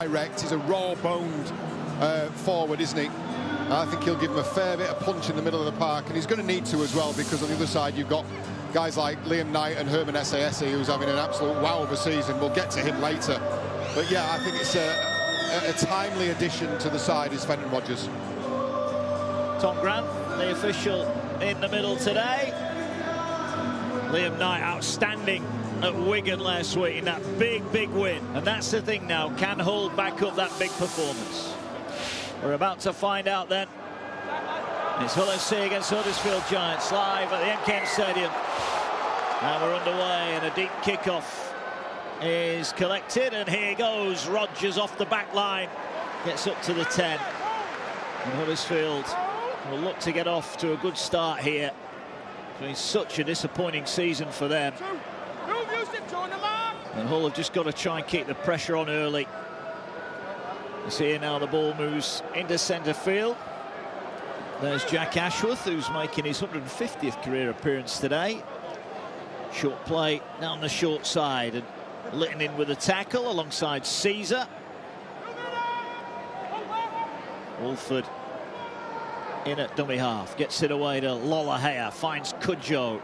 Direct. He's a raw-boned forward, isn't he? I think he'll give him a fair bit of punch in the middle of the park, and he's going to need to as well, because on the other side you've got guys like Liam Knight and Herman Essayesi, who's having an absolute wow of a season. We'll get to him later. But yeah, I think it's a timely addition to the side is Fenton Rodgers. Tom Grant, the official in the middle today. Liam Knight outstanding at Wigan last week in that big win, and that's the thing now, can Hull back up that big performance? We're about to find out then. It's Hull FC against Huddersfield Giants live at the MKM Stadium, and we're underway, and a deep kickoff is collected, and here goes Rodgers off the back line, gets up to the 10, and Huddersfield will look to get off to a good start here. It's been such a disappointing season for them. And Hull have just got to try and keep the pressure on early. You see here now the ball moves into centre field. There's Jack Ashworth, who's making his 150th career appearance today. Short play down the short side, and Litton in with a tackle alongside Caesar. Wolford in at dummy half, gets it away to Lollahea, finds Cudjoe.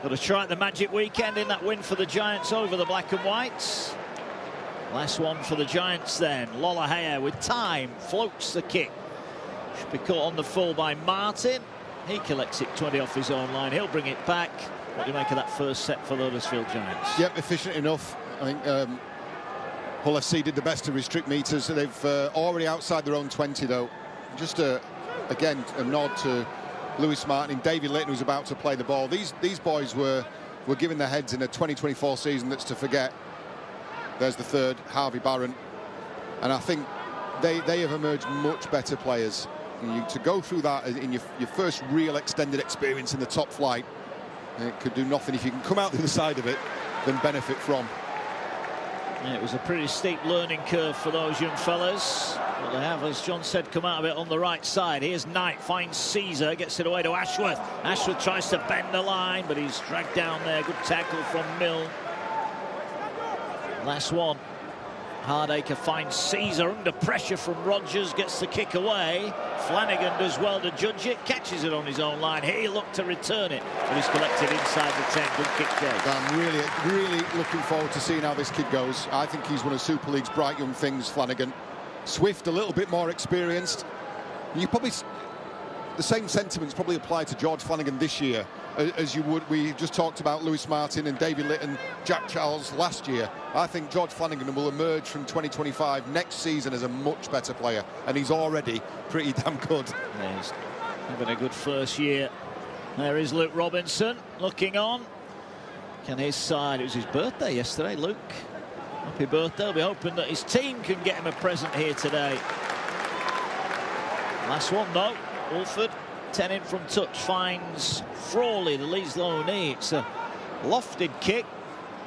Got to try the magic weekend in that win for the Giants over the Black and Whites. Last one for the Giants then. Lollahea with time floats the kick. Should be caught on the full by Martin. He collects it 20 off his own line. He'll bring it back. What do you make of that first set for the Huddersfield Giants? Yep, efficient enough. I think Hull FC did the best to restrict meters. They've already outside their own 20 though. Just again a nod to Lewis Martin and David Litton, who's about to play the ball. These boys were given their heads in a 2024 season that's to forget. There's the third, Harvey Barron, and I think they have emerged much better players. And to go through that in your first real extended experience in the top flight, it could do nothing if you can come out the other side of it than benefit from. Yeah, it was a pretty steep learning curve for those young fellas. But they have, as John said, come out of it on the right side. Here's Knight, finds Caesar, gets it away to Ashworth. Ashworth tries to bend the line, but he's dragged down there. Good tackle from Mill. Last one. Hardacre finds Caesar under pressure from Rodgers, gets the kick away. Flanagan does well to judge it, catches it on his own line. He looked to return it, but he's collected inside the 10. Good kick there. I'm really looking forward to seeing how this kid goes. I think he's one of Super League's bright young things, Flanagan. Swift, a little bit more experienced. You probably, the same sentiments probably apply to George Flanagan this year as you would. We just talked about Lewis Martin and David Litton, Jack Charles last year. I think George Flanagan will emerge from 2025 next season as a much better player, and he's already pretty damn good. Yeah, he's having a good first year. There is Luke Robinson looking on. Can his side, it was his birthday yesterday, Luke. Happy birthday. I'll be hoping that his team can get him a present here today. Last one though, Wolford, 10 in from touch, finds Frawley, the Leeds loanee. It's a lofted kick,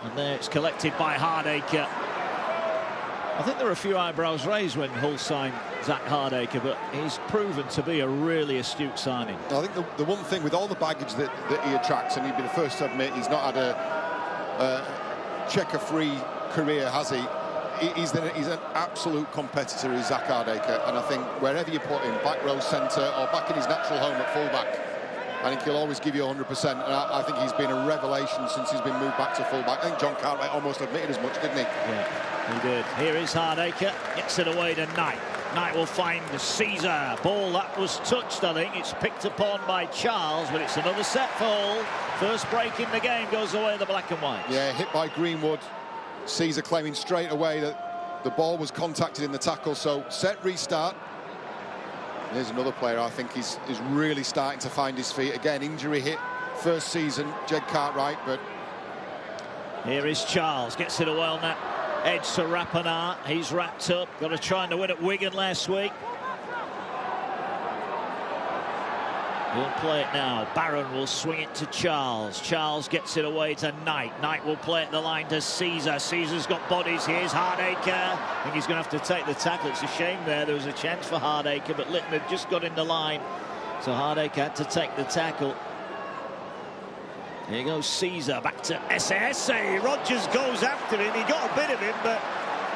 and there it's collected by Hardacre. I think there were a few eyebrows raised when Hull signed Zach Hardacre, but he's proven to be a really astute signing. I think the one thing with all the baggage that he attracts, and he'd be the first to admit he's not had a checker-free career, has he? He's an absolute competitor, is Zach Hardacre, and I think wherever you put him, back row centre or back in his natural home at fullback, I think he'll always give you 100%, and I think he's been a revelation since he's been moved back to fullback. I think John Cartwright almost admitted as much, didn't he? Yeah, he did. Here is Hardacre, gets it away to Knight. Knight will find Caesar. Ball that was touched, I think. It's picked upon by Charles, but it's another set for Hull. First break in the game goes away the Black and White. Yeah, hit by Greenwood. Caesar claiming straight away that the ball was contacted in the tackle, so set restart. Here's another player I think is really starting to find his feet. Again, injury hit first season, Jed Cartwright, but... Here is Charles, gets it away on that edge to Rapana. He's wrapped up, got a try to win at Wigan last week. He'll play it now. Barron will swing it to Charles. Charles gets it away to Knight. Knight will play it the line to Caesar. Caesar's got bodies. Here's Hardacre. I think he's going to have to take the tackle. It's a shame there. There was a chance for Hardacre, but Litton had just got in the line. So Hardacre had to take the tackle. Here goes Caesar, back to Essayesi. Rodgers goes after him. He got a bit of him, but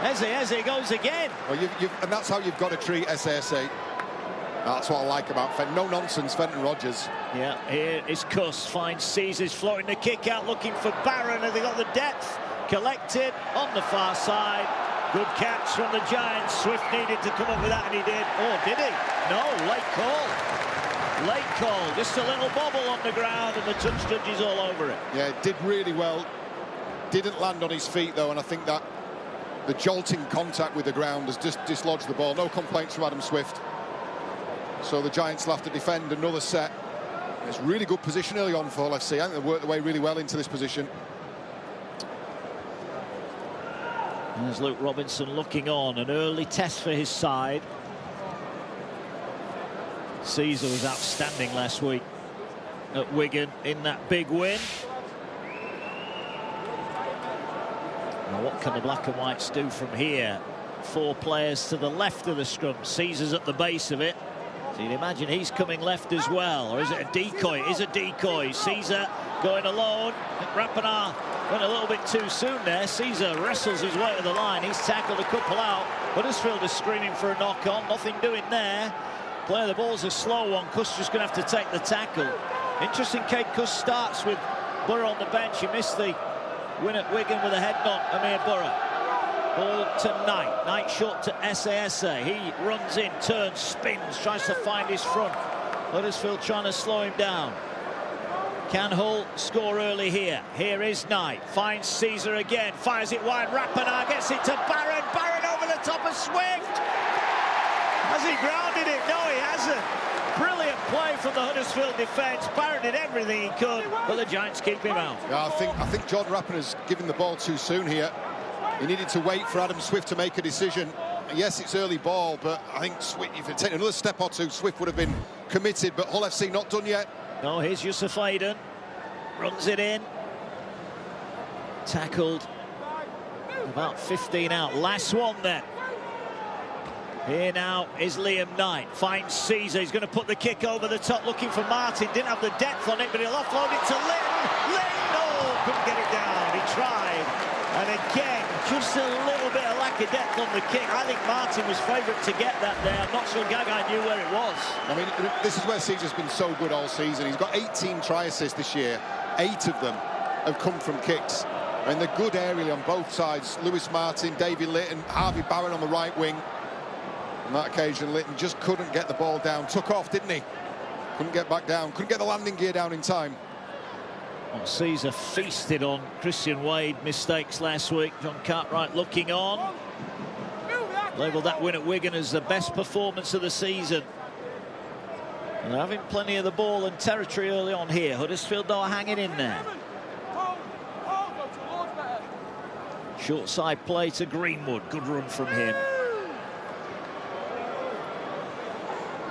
Eze goes again. Well, and that's how you've got to treat SASA. That's what I like about Fenton. No nonsense, Fenton Rodgers. Yeah, here is Kuss, finds Caesars, floating the kick out, looking for Barron, and they got the depth. Collected on the far side. Good catch from the Giants. Swift needed to come up with that, and he did. Oh, did he? No, late call. Late call. Just a little bobble on the ground, and the touch judge is all over it. Yeah, did really well. Didn't land on his feet, though, and I think that the jolting contact with the ground has just dislodged the ball. No complaints from Adam Swift. So the Giants will have to defend another set. It's really good position early on for Hull FC. I think they worked their way really well into this position. There's Luke Robinson looking on. An early test for his side. Caesar was outstanding last week at Wigan in that big win. Now, what can the black and whites do from here? 4 players to the left of the scrum. Caesar's at the base of it. So you'd imagine he's coming left as well. Or is it a decoy? It is a decoy. Caesar going alone. Rappenar went a little bit too soon there. Caesar wrestles his way to the line. He's tackled a couple out. Huddersfield is screaming for a knock-on. Nothing doing there. Play of the ball's a slow one. Kuss just going to have to take the tackle. Interesting, Kate Kuss starts with Burrow on the bench. He missed the win at Wigan with a head knock. Amir Burrow. Ball to Knight. Knight short to SASA. He runs in, turns, spins, tries to find his front. Huddersfield trying to slow him down. Can Hull score early here? Here is Knight. Finds Caesar again. Fires it wide. Rappenar gets it to Barron. Barron over the top of Swift. Has he grounded it? No, he hasn't. Brilliant play from the Huddersfield defence. Barron did everything he could, but the Giants keep him out. Yeah, I think Jordan Rappener's given the ball too soon here. He needed to wait for Adam Swift to make a decision. Yes, it's early ball, but I think Swift, if it taken another step or two, Swift would have been committed, but Hull FC not done yet. No, here's Yusuf Aiden. Runs it in. Tackled. About 15 out. Last one then. Here now is Liam Knight. Finds Caesar. He's going to put the kick over the top, looking for Martin. Didn't have the depth on it, but he'll offload it to Litton. Litton, oh, couldn't get it down. He tried. And again, just a little bit of lack of depth on the kick. I think Martin was favourite to get that there. I'm not sure Gagai knew where it was. I mean, this is where Caesar's been so good all season. He's got 18 try assists this year. 8 of them have come from kicks. And they're good aerially on both sides. Lewis Martin, David Litton, Harvey Barron on the right wing. On that occasion, Litton just couldn't get the ball down. Took off, didn't he? Couldn't get back down. Couldn't get the landing gear down in time. Well, Caesar feasted on Christian Wade mistakes last week. John Cartwright looking on. Labelled that win at Wigan as the best performance of the season. And they're having plenty of the ball and territory early on here. Huddersfield, though, are hanging in there. Short side play to Greenwood. Good run from him.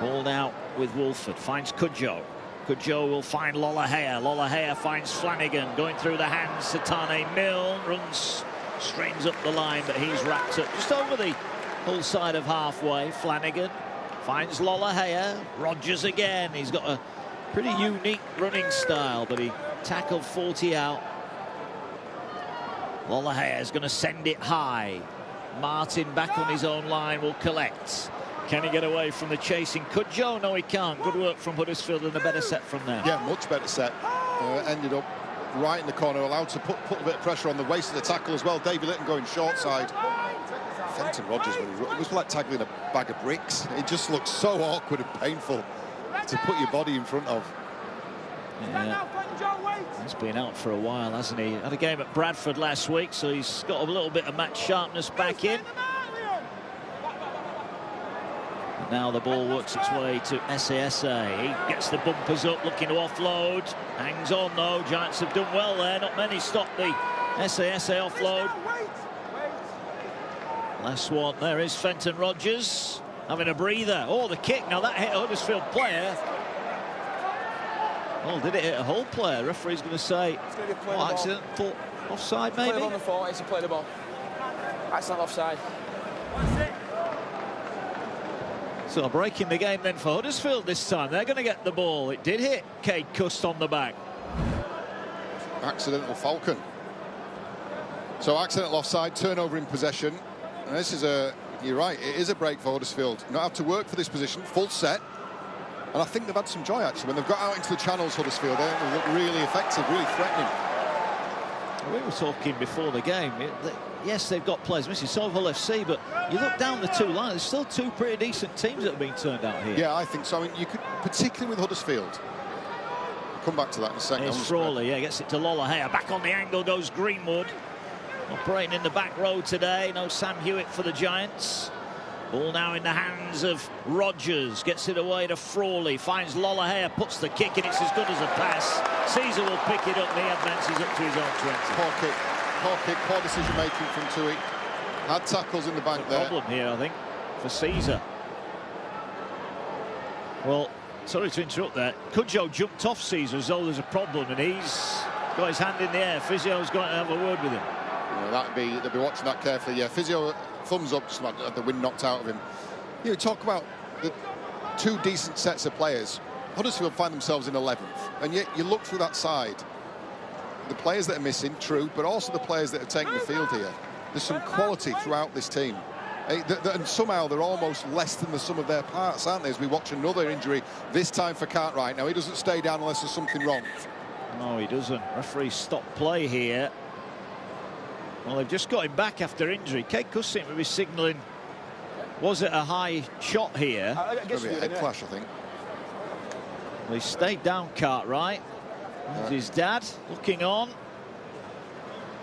Ball out with Wolford. Finds Cudjoe. Cudjoe will find Lollahea. Lollahea finds Flanagan. Going through the hands to Tane Milne. Runs, strains up the line, but he's wrapped up just over the Hull side of halfway. Flanagan finds Lollahea. Rodgers again. He's got a pretty unique running style, but he tackled 40 out. Lollahea is going to send it high. Martin back on his own line will collect. Can he get away from the chasing Cudjoe? No, he can't. Good work from Huddersfield and a better set from there. Yeah, much better set. Ended up right in the corner, allowed to put a bit of pressure on the waist of the tackle as well. David Litton going short side. Fenton Rodgers, it was like tackling a bag of bricks. It just looks so awkward and painful to put your body in front of. Yeah. He's been out for a while, hasn't he? Had a game at Bradford last week, so he's got a little bit of match sharpness back in. Now the ball works its way to SASA. He gets the bumpers up, looking to offload. Hangs on, though. Giants have done well there. Not many stop the SASA offload. Last one. There is Fenton Rodgers having a breather. Oh, the kick. Now that hit a Huddersfield player. Oh, did it hit a Hull player? Referee's going to say, oh, accidental offside, maybe? Play on the 40, to play the ball. That's not offside. So breaking the game then for Huddersfield this time. They're going to get the ball. It did hit Cade Cust on the back. Accidental Falcon. So accidental offside, turnover in possession. And this is you're right, it is a break for Huddersfield. Not have to work for this position, full set. And I think they've had some joy, actually. When they've got out into the channels, Huddersfield, they look really effective, really threatening. We were talking before the game. Yes, they've got players missing, so have Hull FC, but you look down the two lines, there's still two pretty decent teams that have been turned out here. Yeah, I think so. I mean, you could, particularly with Huddersfield. I'll come back to that in a second. Here's Frawley, yeah, gets it to Lollahea. Back on the angle goes Greenwood. Operating in the back row today. No Sam Hewitt for the Giants. Ball now in the hands of Rodgers. Gets it away to Frawley. Finds Lollahea, puts the kick, and it's as good as a pass. Caesar will pick it up, and he advances up to his own 20. Poor kick, poor decision-making from Tui. Had tackles in the bank there. Problem here, I think, for Caesar. Well, sorry to interrupt there. Cudjoe jumped off Caesar as though there's a problem, and he's got his hand in the air. Physio's going to have a word with him. Yeah, they'll be watching that carefully. Yeah, Physio, thumbs up, just had the wind knocked out of him. You know, talk about the two decent sets of players. Huddersfield find themselves in 11th, and yet you look through that side. The players that are missing, true, but also the players that have taken the field here. There's some quality throughout this team. And somehow they're almost less than the sum of their parts, aren't they, as we watch another injury, this time for Cartwright. Now, he doesn't stay down unless there's something wrong. No, he doesn't. Referee stopped play here. Well, they've just got him back after injury. Kate Cuss seemed to be signalling, was it a high shot here? It's going to be a head clash, I think. Well, he stayed down, Cartwright. There's his dad looking on.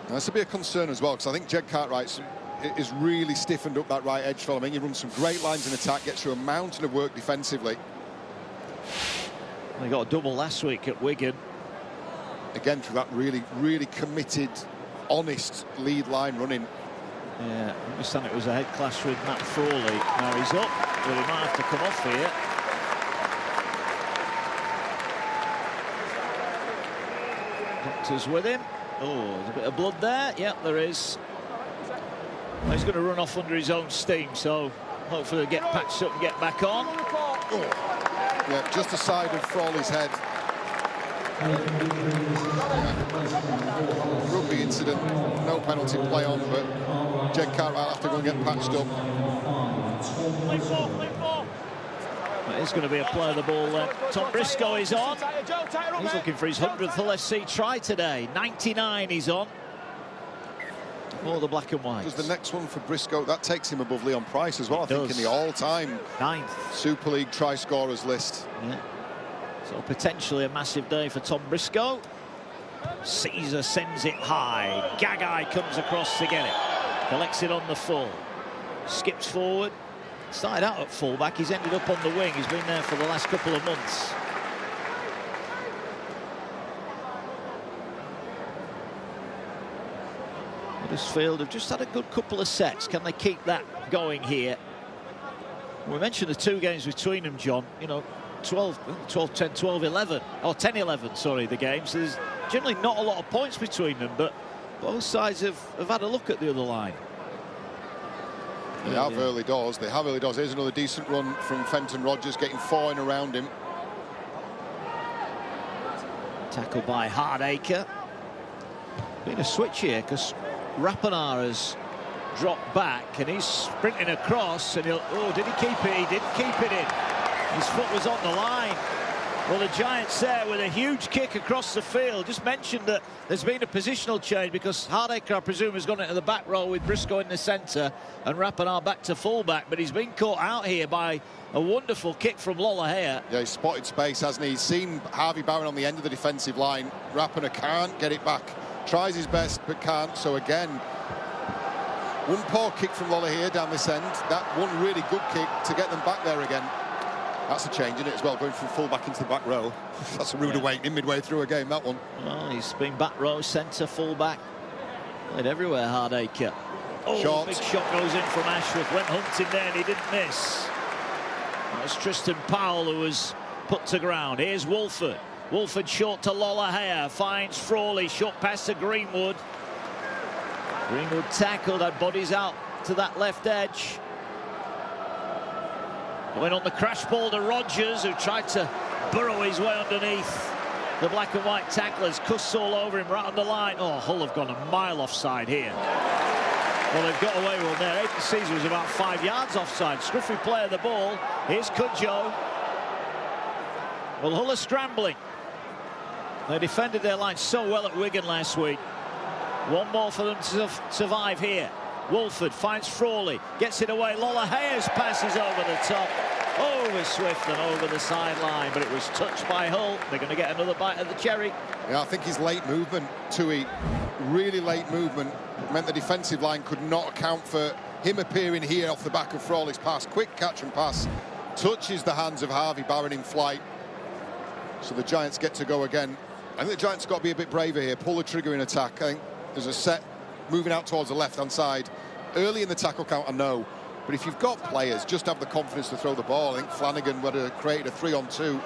Now, this will be a concern as well, because I think Jed Cartwright is really stiffened up that right edge for him. He runs some great lines in attack, gets through a mountain of work defensively. They got a double last week at Wigan. Again, through that really committed, honest lead line running. Yeah, I understand it was a head clash with Matt Frawley. Now he's up, but he might have to come off here. Doctor's with him. Oh, there's a bit of blood there. Yep, there is. Well, he's going to run off under his own steam, so hopefully he'll get patched up and get back on. Oh. Yeah, just the side of Frawley's head. Rugby incident, no penalty play on, but Jed Cartwright will have to go and get patched up. It is going to be a play of the ball then. Tom Briscoe is on. He's looking for his 100th Hull FC try today. 99 he's on. For the black and white. Does the next one for Briscoe, that takes him above Leon Price as well, I think, in the all-time 9th Super League try scorers list. Yeah. So potentially a massive day for Tom Briscoe. Caesar sends it high. Gagai comes across to get it. Collects it on the full. Skips forward. Started out at fullback. He's ended up on the wing. He's been there for the last couple of months. Huddersfield have just had a good couple of sets. Can they keep that going here? We mentioned the two games between them, John. You know, 12-10, 12-11, or 10-11, sorry, the games. There's generally not a lot of points between them, but both sides have had a look at the other line. They have early doors. They have early doors. Here's another decent run from Fenton Rodgers, getting 4 in around him. Tackled by Hardacre. Been a switch here because Rappenar has dropped back and he's sprinting across, and he'll... Oh, did he keep it? He didn't keep it in. His foot was on the line. Well, the Giants there with a huge kick across the field. Just mentioned that there's been a positional change because Hardacre, I presume, has gone into the back row with Briscoe in the centre and Rappenar back to full-back, but he's been caught out here by a wonderful kick from Lollahea. Yeah, he's spotted space, hasn't he? He's seen Harvey Bowen on the end of the defensive line. Rappenar can't get it back. Tries his best, but can't. So again, one poor kick from Lollahea down this end. That one really good kick to get them back there again. That's a change in it as well, going from full-back into the back row. That's a rude awakening midway through a game, that one. Well, he's been back row, centre, full-back. Played everywhere, Hardacre. Oh, shot. Big shot goes in from Ashworth. Went hunting there and he didn't miss. That was Tristan Powell who was put to ground. Here's Wolford. Wolford short to Lollahea. Finds Frawley. Short pass to Greenwood. Greenwood tackled. Had bodies out to that left edge. Going on the crash ball to Rodgers, who tried to burrow his way underneath the black and white tacklers. Cuss all over him right on the line. Oh, Hull have gone a mile offside here. Well, they've got away with there. Aidan Caesar was about 5 yards offside. Scruffy play of the ball. Here's Cudjoe. Well, Hull are scrambling. They defended their line so well at Wigan last week. One more for them to survive here. Wolford finds Frawley, gets it away. Lola Hayes passes over the top. Over Swift and over the sideline, but it was touched by Hull. They're going to get another bite of the cherry. Yeah, I think his late movement, Tui, really late movement, meant the defensive line could not account for him appearing here off the back of Frawley's pass. Quick catch and pass, touches the hands of Harvey Barron in flight. So the Giants get to go again. I think the Giants got to be a bit braver here, pull the trigger in attack. I think there's a set moving out towards the left-hand side. Early in the tackle count, I know. But if you've got players, just have the confidence to throw the ball. I think Flanagan would have created a 3-on-2.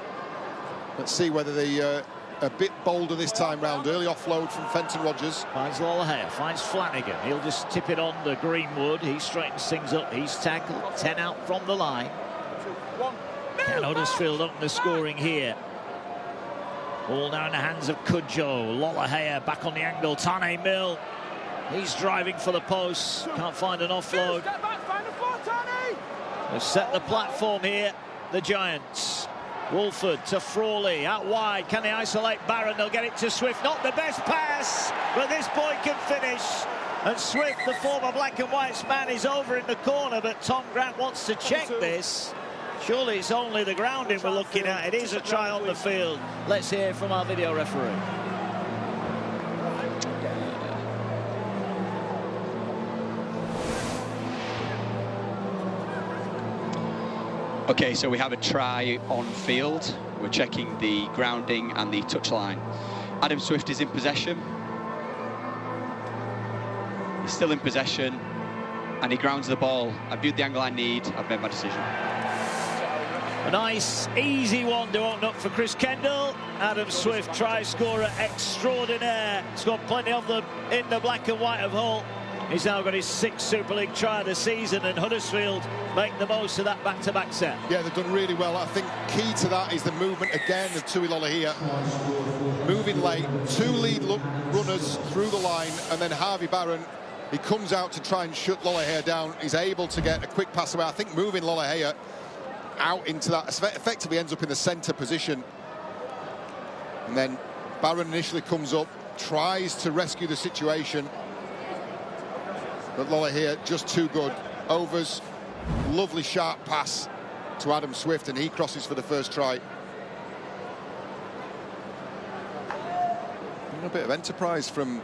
Let's see whether they a bit bolder this time round. Early offload from Fenton Rogers. Finds Lola, finds Flanagan. He'll just tip it on the Greenwood. He straightens things up. He's tackled. 10 out from the line. Can Huddersfield open the scoring here? Ball now in the hands of Cudjoe. Lola back on the angle. Tane Mill. He's driving for the post. Can't find an offload. They've set the platform here, the Giants. Wolford to Frawley, out wide. Can they isolate Barron? They'll get it to Swift. Not the best pass, but this boy can finish. And Swift, the former black and white's man, is over in the corner, but Tom Grant wants to check this. Surely it's only the grounding we're looking at. It is a try on the field. Let's hear from our video referee. Okay, so we have a try on field. We're checking the grounding and the touchline. Adam Swift is in possession. He's still in possession, and he grounds the ball. I've viewed the angle I need. I've made my decision. A nice, easy one to open up for Chris Kendall. Adam Swift, try scorer extraordinaire. He's got plenty of them in the black and white of Hull. He's now got his 6th Super League try of the season, and Huddersfield make the most of that back-to-back set. Yeah, they've done really well. I think key to that is the movement again of Tui Lolohea. Moving late, 2 lead runners through the line, and then Harvey Barron, he comes out to try and shut Lolohea down. He's able to get a quick pass away. I think moving Lolohea out into that effectively ends up in the centre position. And then Barron initially comes up, tries to rescue the situation. But Lolohea just too good. Overs, lovely sharp pass to Adam Swift, and he crosses for the first try. A bit of enterprise from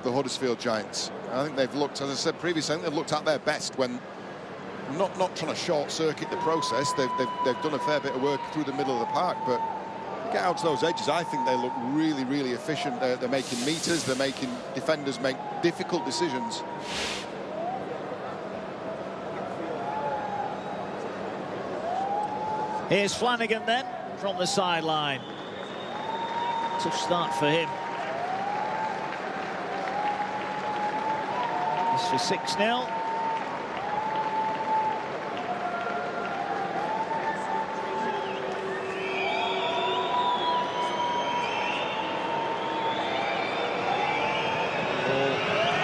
the Huddersfield Giants. I think they've looked, as I said previously, I think they've looked at their best when not trying to short-circuit the process. They've done a fair bit of work through the middle of the park, but get out to those edges, I think they look really, really efficient. They're making meters, they're making defenders make difficult decisions. Here's Flanagan then from the sideline. Tough start for him. It's for 6-0.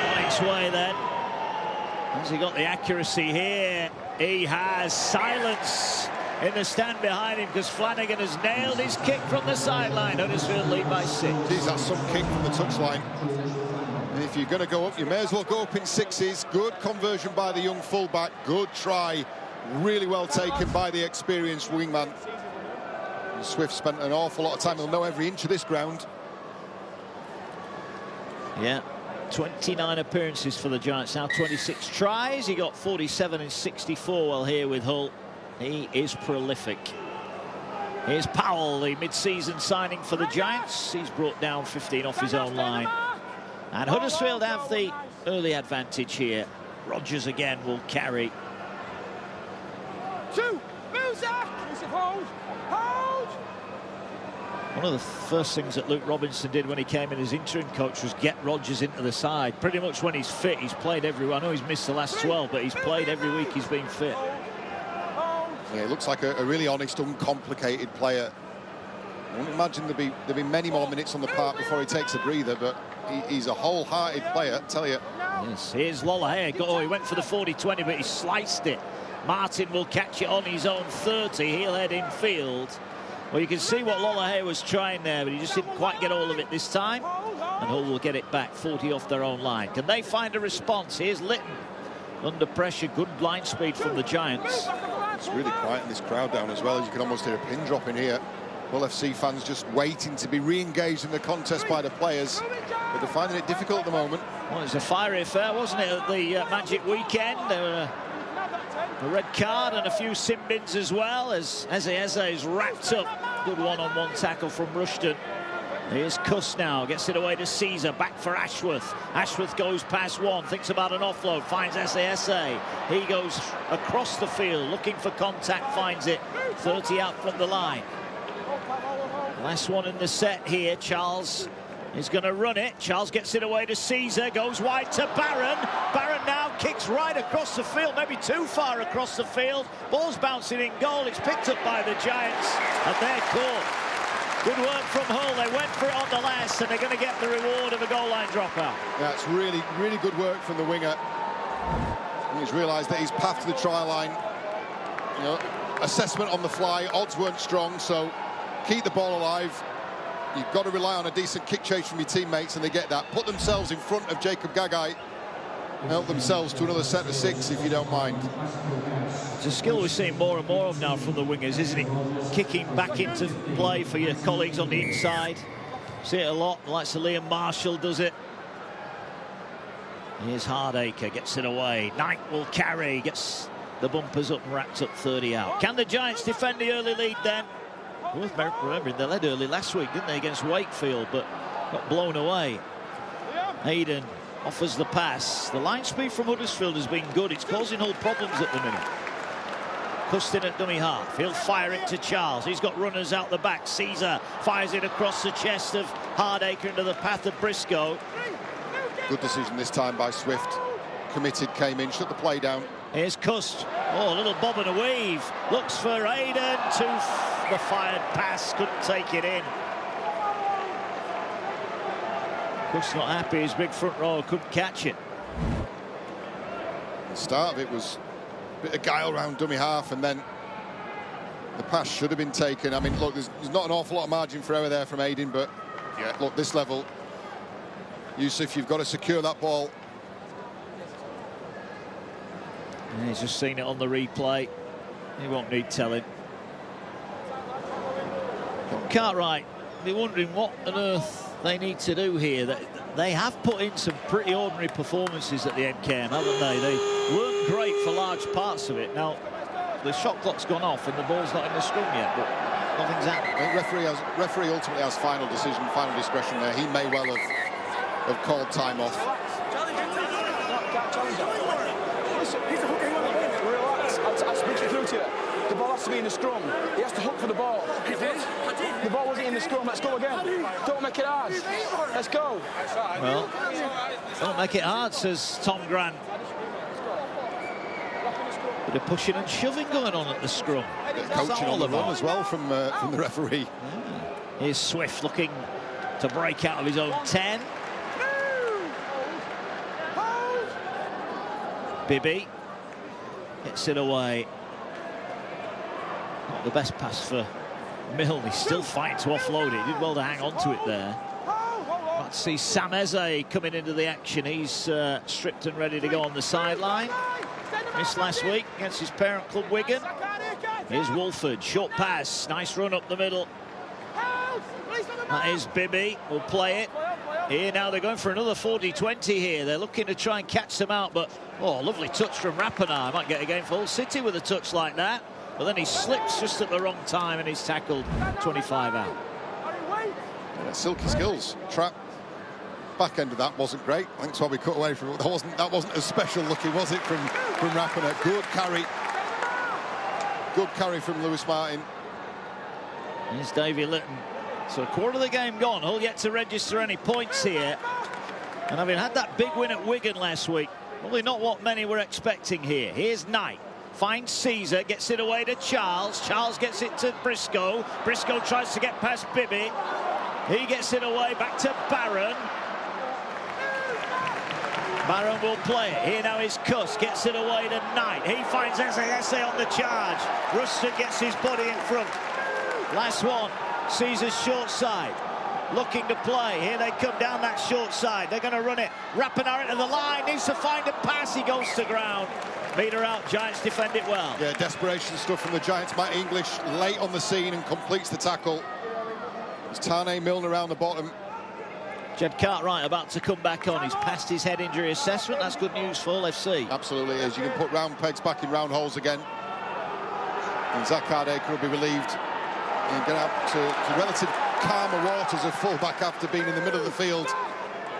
On its way then. Has he got the accuracy here? He has. Silence in the stand behind him, because Flanagan has nailed his kick from the sideline. Huddersfield lead by 6. Geez, that's some kick from the touchline. And if you're going to go up, you may as well go up in 6s. Good conversion by the young fullback. Good try. Really well taken by the experienced wingman. And Swift spent an awful lot of time. He'll know every inch of this ground. Yeah, 29 appearances for the Giants, now 26 tries. He got 47 and 64 while here with Hull. He is prolific. Here's Powell, the mid-season signing for the Giants. He's brought down 15 off his own line. And Huddersfield have the early advantage here. Rogers again will carry. 2, Musa! Hold! Hold! One of the first things that Luke Robinson did when he came in as interim coach was get Rogers into the side. Pretty much when he's fit, he's played every... I know he's missed the last 12, but he's played every week he's been fit. Yeah, he looks like a really honest, uncomplicated player. I wouldn't imagine there'll be many more minutes on the park before he takes a breather, but He's a wholehearted player, I tell you. Yes, here's Lollahay. Oh, he went for the 40-20, but he sliced it. Martin will catch it on his own 30. He'll head in field. Well, you can see what Lollahay was trying there, but he just didn't quite get all of it this time. And Hull will get it back 40 off their own line. Can they find a response? Here's Litton under pressure. Good line speed from the Giants. It's really quiet in this crowd down as well, as you can almost hear a pin drop in here. Hull FC fans just waiting to be re-engaged in the contest by the players, but they're finding it difficult at the moment. Well, it was a fiery affair, wasn't it, at the Magic weekend? There were a red card and a few sin bins as well, as Eze is wrapped up. Good one-on-one tackle from Rushton. Here's Kuss now, gets it away to Caesar, back for Ashworth. Ashworth goes past one, thinks about an offload, finds Eze. He goes across the field, looking for contact, finds it, 30 out from the line. Last one in the set here. Charles is going to run it. Charles gets it away to Caesar, goes wide to Barron. Barron now kicks right across the field, maybe too far across the field. Ball's bouncing in goal. It's picked up by the Giants, and they're caught. Good work from Hull. They went for it on the last, and they're going to get the reward of a goal line dropout. Yeah, it's really, really good work from the winger. He's realised that his path to the try line, you know, assessment on the fly, odds weren't strong, so keep the ball alive. You've got to rely on a decent kick chase from your teammates, and they get that. Put themselves in front of Jacob Gagai, help themselves to another set of 6, if you don't mind. It's a skill we're seeing more and more of now from the wingers, isn't it? Kicking back into play for your colleagues on the inside. See it a lot, like Liam Marshall does it. Here's Hardacre, gets it away. Knight will carry, gets the bumpers up and wrapped up 30 out. Can the Giants defend the early lead then? Worth remembering, they led early last week, didn't they, against Wakefield, but got blown away. Hayden offers the pass. The line speed from Huddersfield has been good. It's causing Hull problems at the minute. Custin at dummy half. He'll fire it to Charles. He's got runners out the back. Caesar fires it across the chest of Hardacre into the path of Briscoe. Good decision this time by Swift. Committed, came in, shut the play down. Here's Cust. Oh, a little bob and a weave. Looks for Hayden to the fired pass. Couldn't take it in. Cust not happy. His big front row couldn't catch it. The start of it was a bit of guile around dummy half, and then the pass should have been taken. I mean, look, there's not an awful lot of margin for error there from Hayden, but yeah, look, this level, Yusuf, you've got to secure that ball. And he's just seen it on the replay. He won't need telling. Cartwright, be wondering what on earth they need to do here. They have put in some pretty ordinary performances at the MKM, haven't they? They weren't great for large parts of it. Now, the shot clock's gone off and the ball's not in the scrum yet, but nothing's happened. I think referee ultimately has final decision, final discretion there. He may well have called time off. Relax. I'll speak it through to you. The ball has to be in the scrum. He has to hook for the ball. He did. The ball wasn't in the scrum. Let's go again. Don't make it hard. Let's go. Well, don't make it hard, says Tom Grant. Bit of pushing and shoving going on at the scrum. Coaching on the run as well from the referee. Yeah. Here's Swift looking to break out of his own 10. Bibby gets it away. Not the best pass for Milne. He's still fighting to offload it. He did well to hang on to it there. Let's see Sam Eze coming into the action. He's stripped and ready to go on the sideline. Missed last week against his parent club Wigan. Here's Wolford, short pass, nice run up the middle. That is Bibby, will play it. Here now they're going for another 40-20 here. They're looking to try and catch them out, but oh, lovely touch from Rapana. Might get a game for Hull City with a touch like that. But then he slips just at the wrong time and he's tackled 25 out. Yeah, silky skills. Trap. Back end of that wasn't great. I think that's why we cut away from it. That wasn't as special looking, was it, from Rapana? Good carry. Good carry from Lewis Martin. Here's Davy Litton. So a quarter of the game gone. Hull yet to register any points here. And having had that big win at Wigan last week, probably not what many were expecting here. Here's Knight. Finds Caesar, gets it away to Charles. Charles gets it to Briscoe. Briscoe tries to get past Bibby. He gets it away back to Barron. Barron will play it. Here now is Kuss. Gets it away to Knight. He finds Esse on the charge. Ruston gets his body in front. Last one. Caesar's short side. Looking to play. Here they come down that short side. They're going to run it. Rapinoe into the line. Needs to find a pass. He goes to ground. Meter out. Giants defend it well. Yeah, desperation stuff from the Giants. Matt English late on the scene and completes the tackle. It's Tane Milne around the bottom. Jed Cartwright about to come back on. He's passed his head injury assessment. That's good news for Hull FC. Absolutely is. You can put round pegs back in round holes again. And Zach Hardaker will be relieved and get out to relative calmer waters of full-back after being in the middle of the field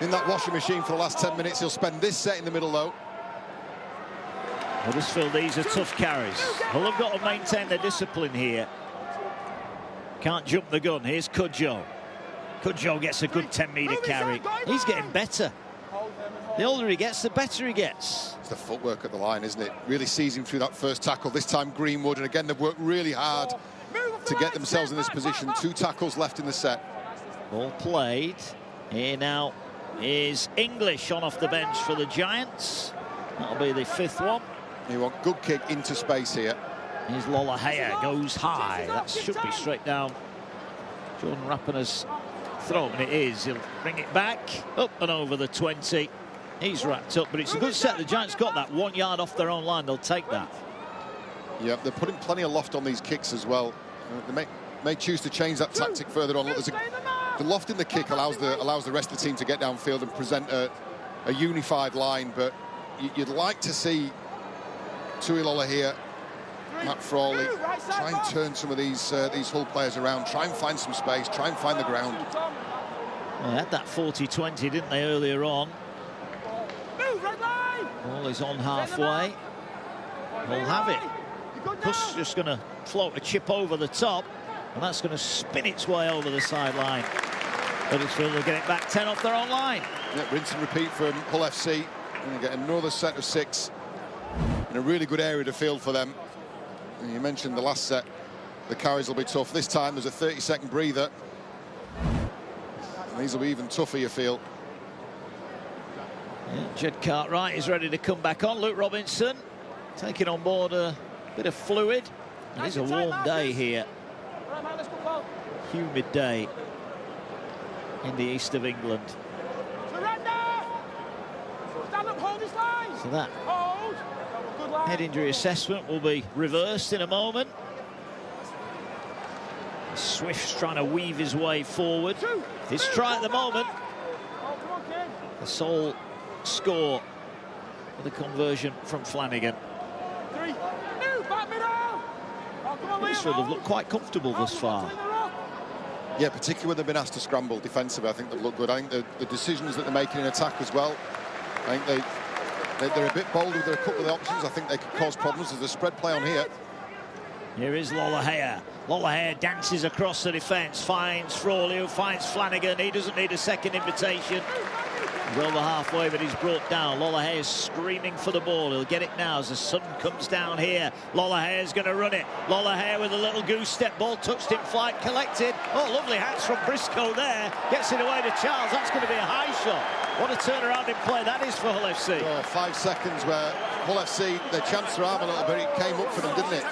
in that washing machine for the last 10 minutes. He'll spend this set in the middle, though. Huddersfield, these are tough carries. Hull have got to maintain their discipline here. Can't jump the gun. Here's Cudjoe. Cudjoe gets a good 10-metre carry. He's getting better. The older he gets, the better he gets. It's the footwork at the line, isn't it? Really seizing through that first tackle. This time Greenwood, and again they've worked really hard to get themselves in this position. 2 tackles left in the set. Ball played. Here now is English on off the bench for the Giants. That'll be the 5th one. You want good kick into space here. Here's Lolohea, goes high. That should be straight down Jordan Rapinoe's throat, and it is. He'll bring it back, up and over the 20. He's wrapped up, but it's a good set. The Giants got that 1 yard off their own line. They'll take that. Yeah, they're putting plenty of loft on these kicks as well. They may choose to change that tactic further on. Look, the loft in the kick allows the rest of the team to get downfield and present a unified line, but you'd like to see Tui Lolohea, Matt Frawley try and turn some of these Hull players around, try and find some space, try and find the ground. Well, they had that 40-20, didn't they, earlier on? Ball is on halfway. We'll have it. Kuss just going to float a chip over the top, and that's going to spin its way over the sideline. Huddersfield will get it back 10 off their own line. Yeah, rinse and repeat from Hull FC. And get another set of 6 in a really good area to field for them. And you mentioned the last set, the carries will be tough. This time there's a 30-second breather. And these will be even tougher, you feel. Yeah, Jed Cartwright is ready to come back on. Luke Robinson taking on board a bit of fluid. It is a warm day here. Humid day in the east of England. So that head injury assessment will be reversed in a moment. Swift's trying to weave his way forward. His try at the moment. The sole score for the conversion from Flanagan. Huddersfield have looked quite comfortable thus far. Yeah, particularly when they've been asked to scramble defensively, I think they've looked good. I think the decisions that they're making in attack as well, I think they're a bit bold with a couple of the options. I think they could cause problems. There's a spread play on here. Here is Lolohea. Lolohea dances across the defence, finds Frawley, who finds Flanagan. He doesn't need a second invitation. He's over halfway, but he's brought down. Lolohea is screaming for the ball. He'll get it now as the sun comes down here. Lolohea is going to run it. Lolohea with a little goose step. Ball touched in flight, collected. Oh, lovely hands from Briscoe there. Gets it away to Charles. That's going to be a high shot. What a turnaround in play that is for Hull FC. Oh, 5 seconds where Hull FC, they chanced their arm a little bit. It came up for them, didn't it?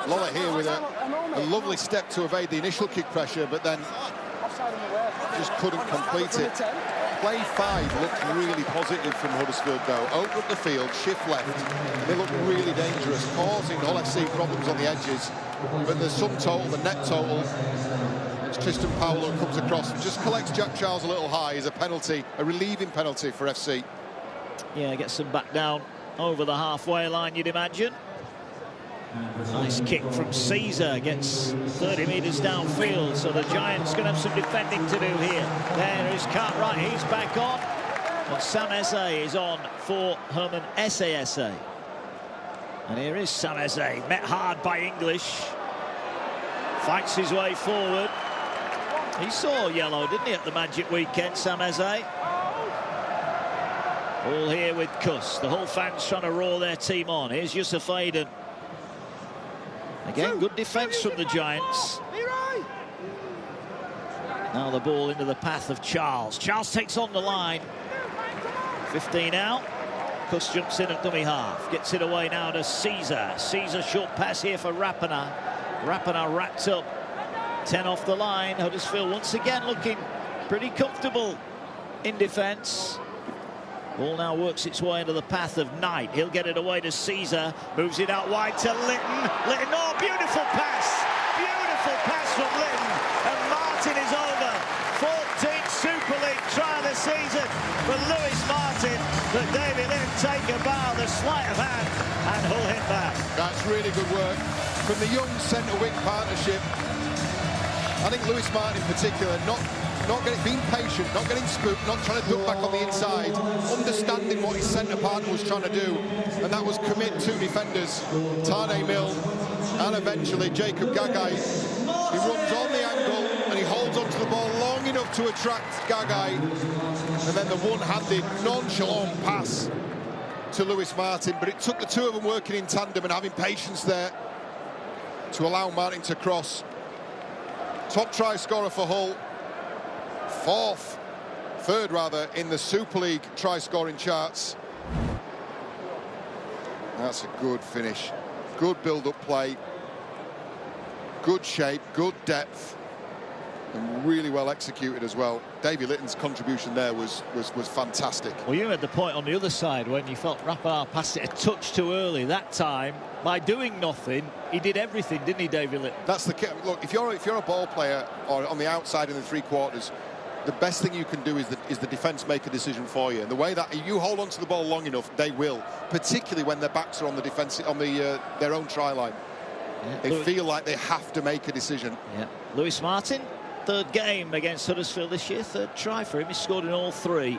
Lola here with a lovely step to evade the initial kick pressure, but then just couldn't complete it. Play 5 looked really positive from Huddersfield, though. Open up the field, shift left, and they look really dangerous, causing Hull FC problems on the edges. But the sum total, the net total, it's Tristan Powell who comes across and just collects Jack Charles a little high as a penalty, a relieving penalty for FC. Yeah, gets them back down over the halfway line, you'd imagine. Nice kick from Caesar, gets 30 metres downfield, so the Giants going to have some defending to do here. There is Cartwright, he's back on. But Sam Esse is on for Herman Esse. And here is Sam Esse, met hard by English. Fights his way forward. He saw yellow, didn't he, at the Magic Weekend, Sam Esse? All here with Kuss. The Hull fans trying to roar their team on. Here's Yusuf Aiden. Again, good defence from the Giants. Now the ball into the path of Charles. Charles takes on the line. 15 out. Kuss jumps in at dummy half, gets it away now to Caesar. Caesar short pass here for Rapana. Rapana wrapped up, 10 off the line. Huddersfield once again looking pretty comfortable in defence. Ball now works its way into the path of Knight. He'll get it away to Caesar, moves it out wide to Litton. Litton, oh, beautiful pass! Beautiful pass from Litton, and Martin is over. 14th Super League try of the season for Lewis Martin, but David Litton take a bow, the sleight of hand, and Hull hit back. That's really good work from the young centre-wing partnership. I think Lewis Martin in particular, being patient, not getting spooked, not trying to duck back on the inside, understanding what his centre partner was trying to do, and that was commit two defenders, Tane Mill and eventually Jacob Gagai. He runs on the angle and he holds onto the ball long enough to attract Gagai, and then the one-handed, nonchalant pass to Lewis Martin. But it took the two of them working in tandem and having patience there to allow Martin to cross. Top try scorer for Hull. Third in the Super League try scoring charts. That's a good finish, good build-up play, good shape, good depth, and really well executed as well. Davy Litton's contribution there was fantastic. Well, you had the point on the other side when you felt Rapar passed it a touch too early. That time, by doing nothing, he did everything, didn't he, Davy Litton? That's the look. If you're a ball player or on the outside in the three quarters, the best thing you can do is the defence make a decision for you. And the way that you hold on to the ball long enough, they will, particularly when their backs are on the defence, on their own try line. Yeah, they feel like they have to make a decision. Yeah. Lewis Martin, third game against Huddersfield this year, third try for him. He scored in all three.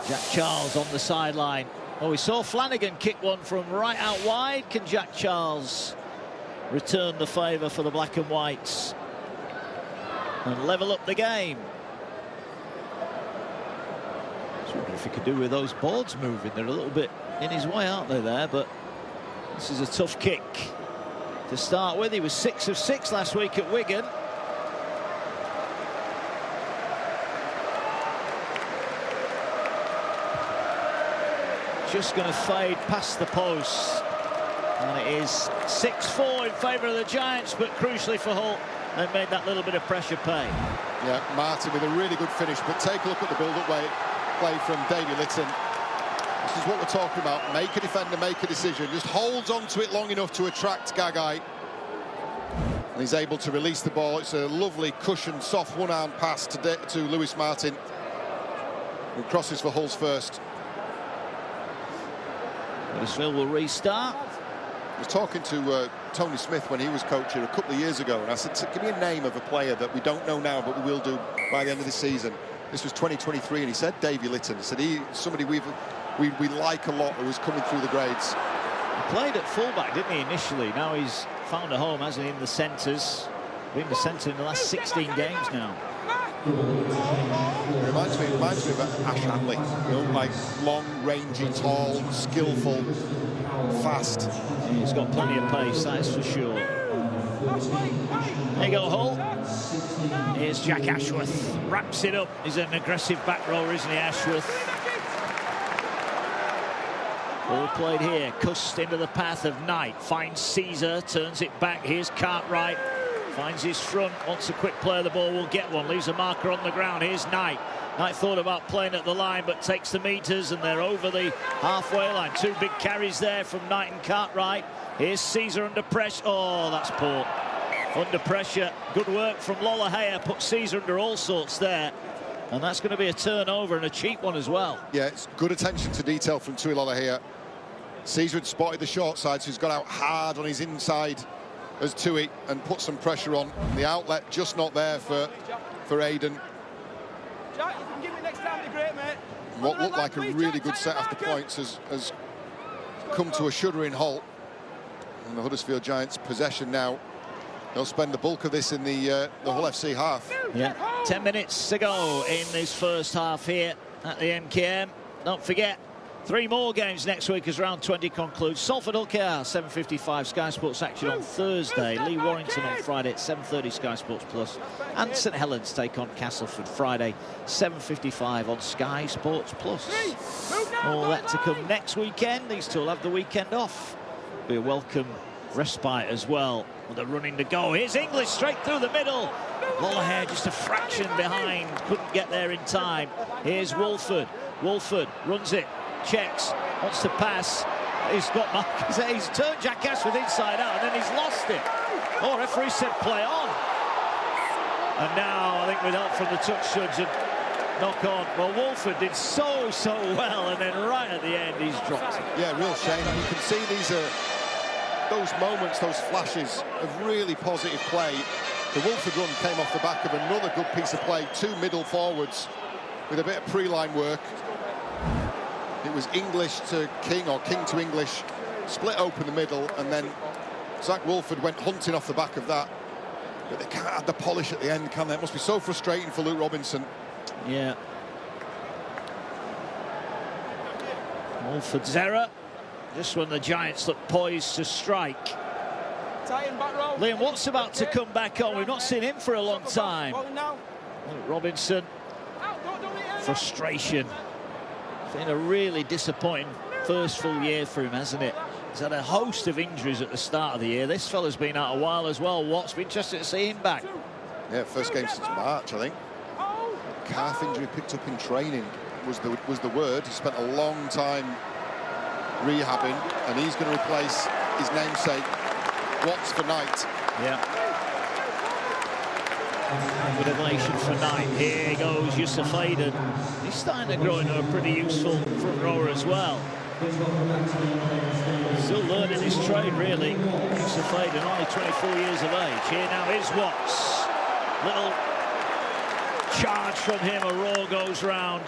Jack Charles on the sideline. Oh, we saw Flanagan kick one from right out wide. Can Jack Charles return the favour for the black and whites and level up the game? I was wondering if he could do with those boards moving. They're a little bit in his way, aren't they, there? But this is a tough kick to start with. He was 6 of 6 last week at Wigan. Just going to fade past the post. And it is 6-4 in favour of the Giants, but crucially for Hull, they've made that little bit of pressure pay. Yeah, Martin with a really good finish, but take a look at the build-up play from Davy Litton. This is what we're talking about. Make a defender, make a decision. Just holds on to it long enough to attract Gagai. And he's able to release the ball. It's a lovely, cushioned, soft one-arm pass to Lewis Martin, who crosses for Hull's first. Huddersfield will restart. I was talking to Tony Smith when he was coach here a couple of years ago, and I said, give me a name of a player that we don't know now, but we will do by the end of the season. This was 2023, and he said Davy Litton. He said somebody we like a lot, who was coming through the grades. He played at fullback, didn't he, initially? Now he's found a home, hasn't he, in the centres. Been in the centre in the last 16 games now. It reminds me of Ash Hanley, you know, like long, rangy, tall, skillful, fast. He's got plenty of pace, that's for sure. There you go, Hull. Here's Jack Ashworth, wraps it up. He's an aggressive back rower, isn't he, Ashworth? Ball played here, Kuss into the path of Knight, finds Caesar, turns it back. Here's Cartwright. Finds his front, wants a quick play, the ball will get one, leaves a marker on the ground. Here's Knight. Knight thought about playing at the line, but takes the meters, and they're over the halfway line. Two big carries there from Knight and Cartwright. Here's Caesar under pressure. Oh, that's poor. Under pressure. Good work from Lolohea, put Caesar under all sorts there. And that's going to be a turnover, and a cheap one as well. Yeah, it's good attention to detail from Tui Lolohea. Caesar had spotted the short side, so he's got out hard on his inside as Tui and put some pressure on. The outlet just not there for Aidan. Jack, you can give me next time, great, mate. What looked like a really good set after points has come to a shuddering halt. And the Huddersfield Giants possession now. They'll spend the bulk of this in the Hull FC half. Yeah, 10 minutes to go in this first half here at the MKM. Don't forget, 3 more games next week as round 20 concludes. Salford Hull KR 7:55 Sky Sports action on Thursday. Lee Warrington on Friday at 7:30 Sky Sports Plus. And St Helens take on Castleford Friday 7:55 on Sky Sports Plus. All that to come next weekend. These two will have the weekend off. Be a welcome respite as well. With a running to go. Here's English straight through the middle. Lollahair just a fraction behind. Couldn't get there in time. Here's Wolford. Wolford runs it. Checks, wants to pass. He's got Marcus. He's turned Jack Ashworth inside out and then he's lost it. Oh, referee said play on. And now I think with help from the touch judge and knock on. Well, Wolford did so well, and then right at the end he's dropped it. Yeah, real shame. You can see these are those moments, those flashes of really positive play. The Wolford run came off the back of another good piece of play. 2 middle forwards with a bit of pre-line work. It was English to King, or King to English, split open the middle, and then Zach Wolford went hunting off the back of that. But they can't add the polish at the end, can they? It must be so frustrating for Luke Robinson. Yeah. Wolford's error, just when the Giants look poised to strike. Liam Watt's about to come back on. We've not seen him for a long time. Luke Robinson, frustration. It's been a really disappointing first full year for him, hasn't it? He's had a host of injuries at the start of the year. This fella's been out a while as well. Watt's been interested to see him back. Yeah, first game since March, I think. Calf injury picked up in training was the word. He spent a long time rehabbing, and he's going to replace his namesake Watts for Knight. Yeah. Good ovation for Knight. Here goes Yusuf Aiden. He's starting to grow into a pretty useful front rower as well. Still learning his trade, really. Yusuf Aiden, only 24 years of age. Here now is Watts. Little charge from him. A roar goes round.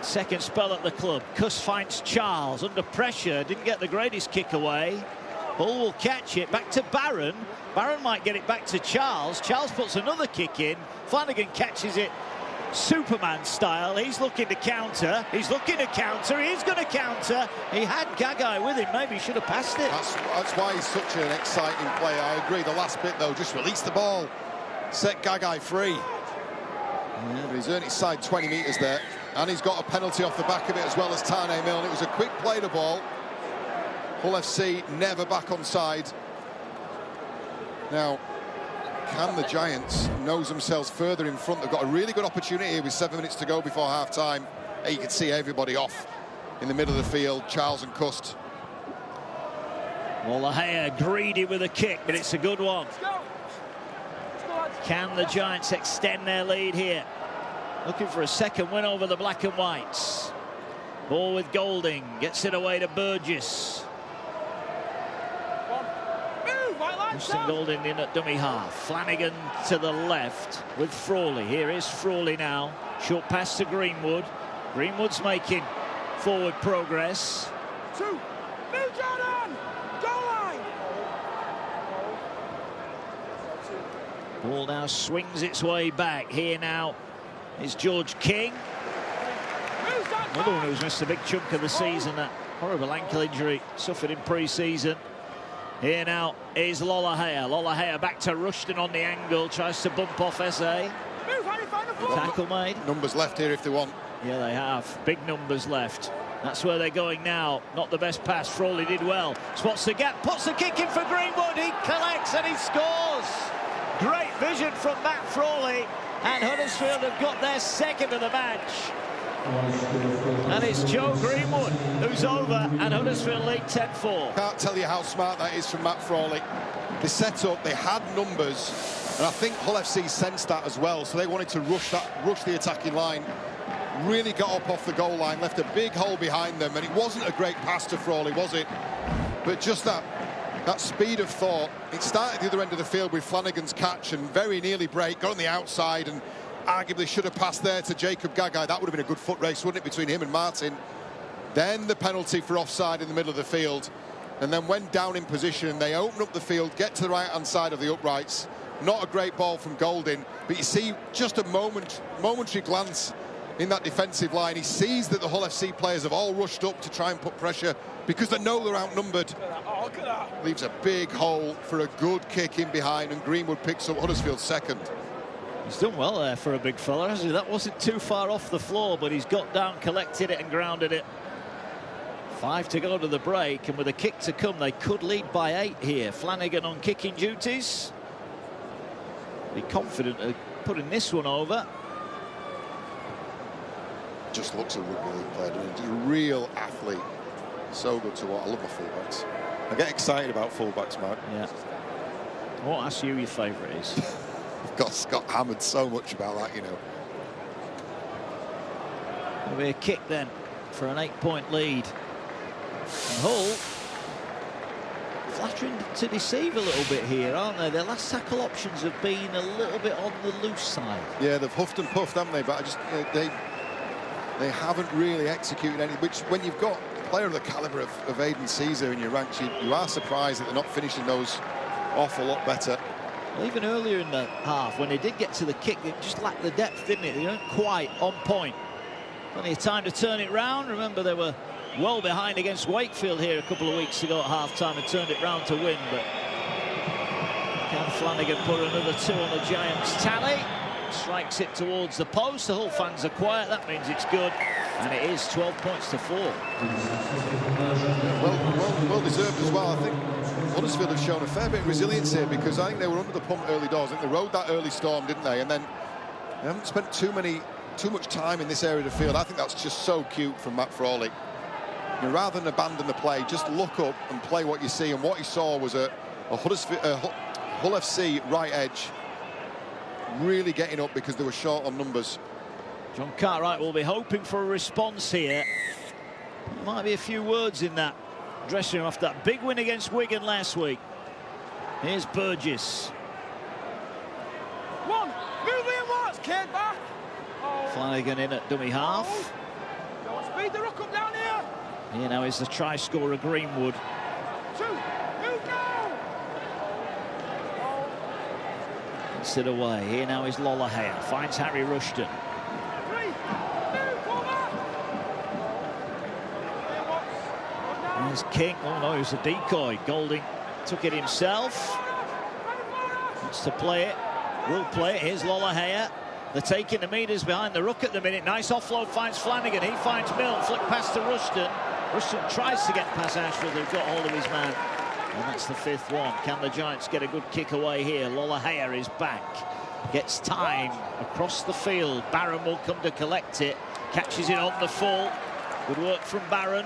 Second spell at the club. Cuss finds Charles under pressure. Didn't get the greatest kick away. Hull will catch it. Back to Barron. Barron might get it back to Charles. Charles puts another kick in. Flanagan catches it Superman style. He's looking to counter. He's looking to counter. He's going to counter. He had Gagai with him. Maybe he should have passed it. That's why he's such an exciting player. I agree. The last bit, though, just release the ball. Set Gagai free. Yeah. But he's earned his side 20 metres there. And he's got a penalty off the back of it as well as Tane Milne. It was a quick play the ball. Hull FC never back on side. Now, can the Giants nose themselves further in front? They've got a really good opportunity here with 7 minutes to go before half-time. You can see everybody off in the middle of the field, Charles and Cust. Lollahair greedy with a kick, but it's a good one. Can the Giants extend their lead here? Looking for a second win over the Black and Whites. Ball with Golding, gets it away to Burgess. Justin Golding in at dummy half. Flanagan to the left with Frawley. Here is Frawley now. Short pass to Greenwood. Greenwood's making forward progress. Ball now swings its way back. Here now is George King. Another one who's missed a big chunk of the season. That horrible ankle injury suffered in pre-season. Here now is Lollahair. Lollahair back to Rushton on the angle. Tries to bump off SA. Tackle made. Numbers left here if they want. Yeah, they have. Big numbers left. That's where they're going now. Not the best pass. Frawley did well. Spots the gap. Puts the kick in for Greenwood. He collects and he scores. Great vision from Matt Frawley. And Huddersfield have got their second of the match. And it's Joe Greenwood who's over, and Huddersfield lead 10-4. Can't tell you how smart that is from Matt Frawley. They set up, they had numbers, and I think Hull FC sensed that as well, so they wanted to rush the attacking line. Really got up off the goal line, left a big hole behind them, and it wasn't a great pass to Frawley, was it? But just that speed of thought. It started at the other end of the field with Flanagan's catch and very nearly break, got on the outside and arguably should have passed there to Jacob Gagai. That would have been a good foot race, wouldn't it, between him and Martin? Then the penalty for offside in the middle of the field. And then when down in position, they open up the field, get to the right-hand side of the uprights. Not a great ball from Golding, but you see just a momentary glance in that defensive line. He sees that the Hull FC players have all rushed up to try and put pressure because they know they're outnumbered. Oh, look at that. Leaves a big hole for a good kick in behind, and Greenwood picks up Huddersfield's second. He's done well there for a big fella, hasn't he? That wasn't too far off the floor, but he's got down, collected it and grounded it. 5 to go to the break, and with a kick to come, they could lead by 8 here. Flanagan on kicking duties. Be confident of putting this one over. Just looks a rugby league player, doesn't he? He's a real athlete. So good to watch. I love my fullbacks. I get excited about fullbacks, Mark. Yeah. I won't ask you your favourite is. I've got hammered so much about that, you know. It'll be a kick then for an 8-point lead. And Hull flattering to deceive a little bit here, aren't they? Their last tackle options have been a little bit on the loose side. Yeah, they've huffed and puffed, haven't they? But I just they haven't really executed any. Which, when you've got a player of the calibre of Aidan Caesar in your ranks, you are surprised that they're not finishing those off a lot better. Well, even earlier in the half, when they did get to the kick, it just lacked the depth, didn't it? They weren't quite on point. Plenty of time to turn it round. Remember, they were well behind against Wakefield here a couple of weeks ago at half-time and turned it round to win, but can Flanagan put another 2 on the Giants' tally? Strikes it towards the post. The Hull fans are quiet. That means it's good, and it is 12 points to 4. Well deserved as well. I think Huddersfield have shown a fair bit of resilience here, because I think they were under the pump early doors. I think they rode that early storm, didn't they? And then they haven't spent too much time in this area of the field. I think that's just so cute from Matt Frawley. You know, rather than abandon the play, just look up and play what you see. And what he saw was a Hull FC right edge really getting up because they were short on numbers. John Cartwright will be hoping for a response here. Might be a few words in that dressing room after that big win against Wigan last week. Here's Burgess. One, move in once, kid, back. Oh. Flanagan in at dummy half. Don't speed the ruck up down here. Here now is the try scorer Greenwood. 2, move now. Gets it away. Here now is Lollahale. Finds Harry Rushton. 3, move, forward. There's King. Oh no, he was a decoy. Golding took it himself. Wants to play it. Will play it. Here's Lollahale. They're taking the meters behind the ruck at the minute. Nice offload, finds Flanagan. He finds Milne. Flick past to Rushton. Rushton tries to get past Ashford. They've got hold of his man. And that's the 5th one. Can the Giants get a good kick away here? Lollahale is back. Gets time across the field. Barron will come to collect it. Catches it on the full. Good work from Barron.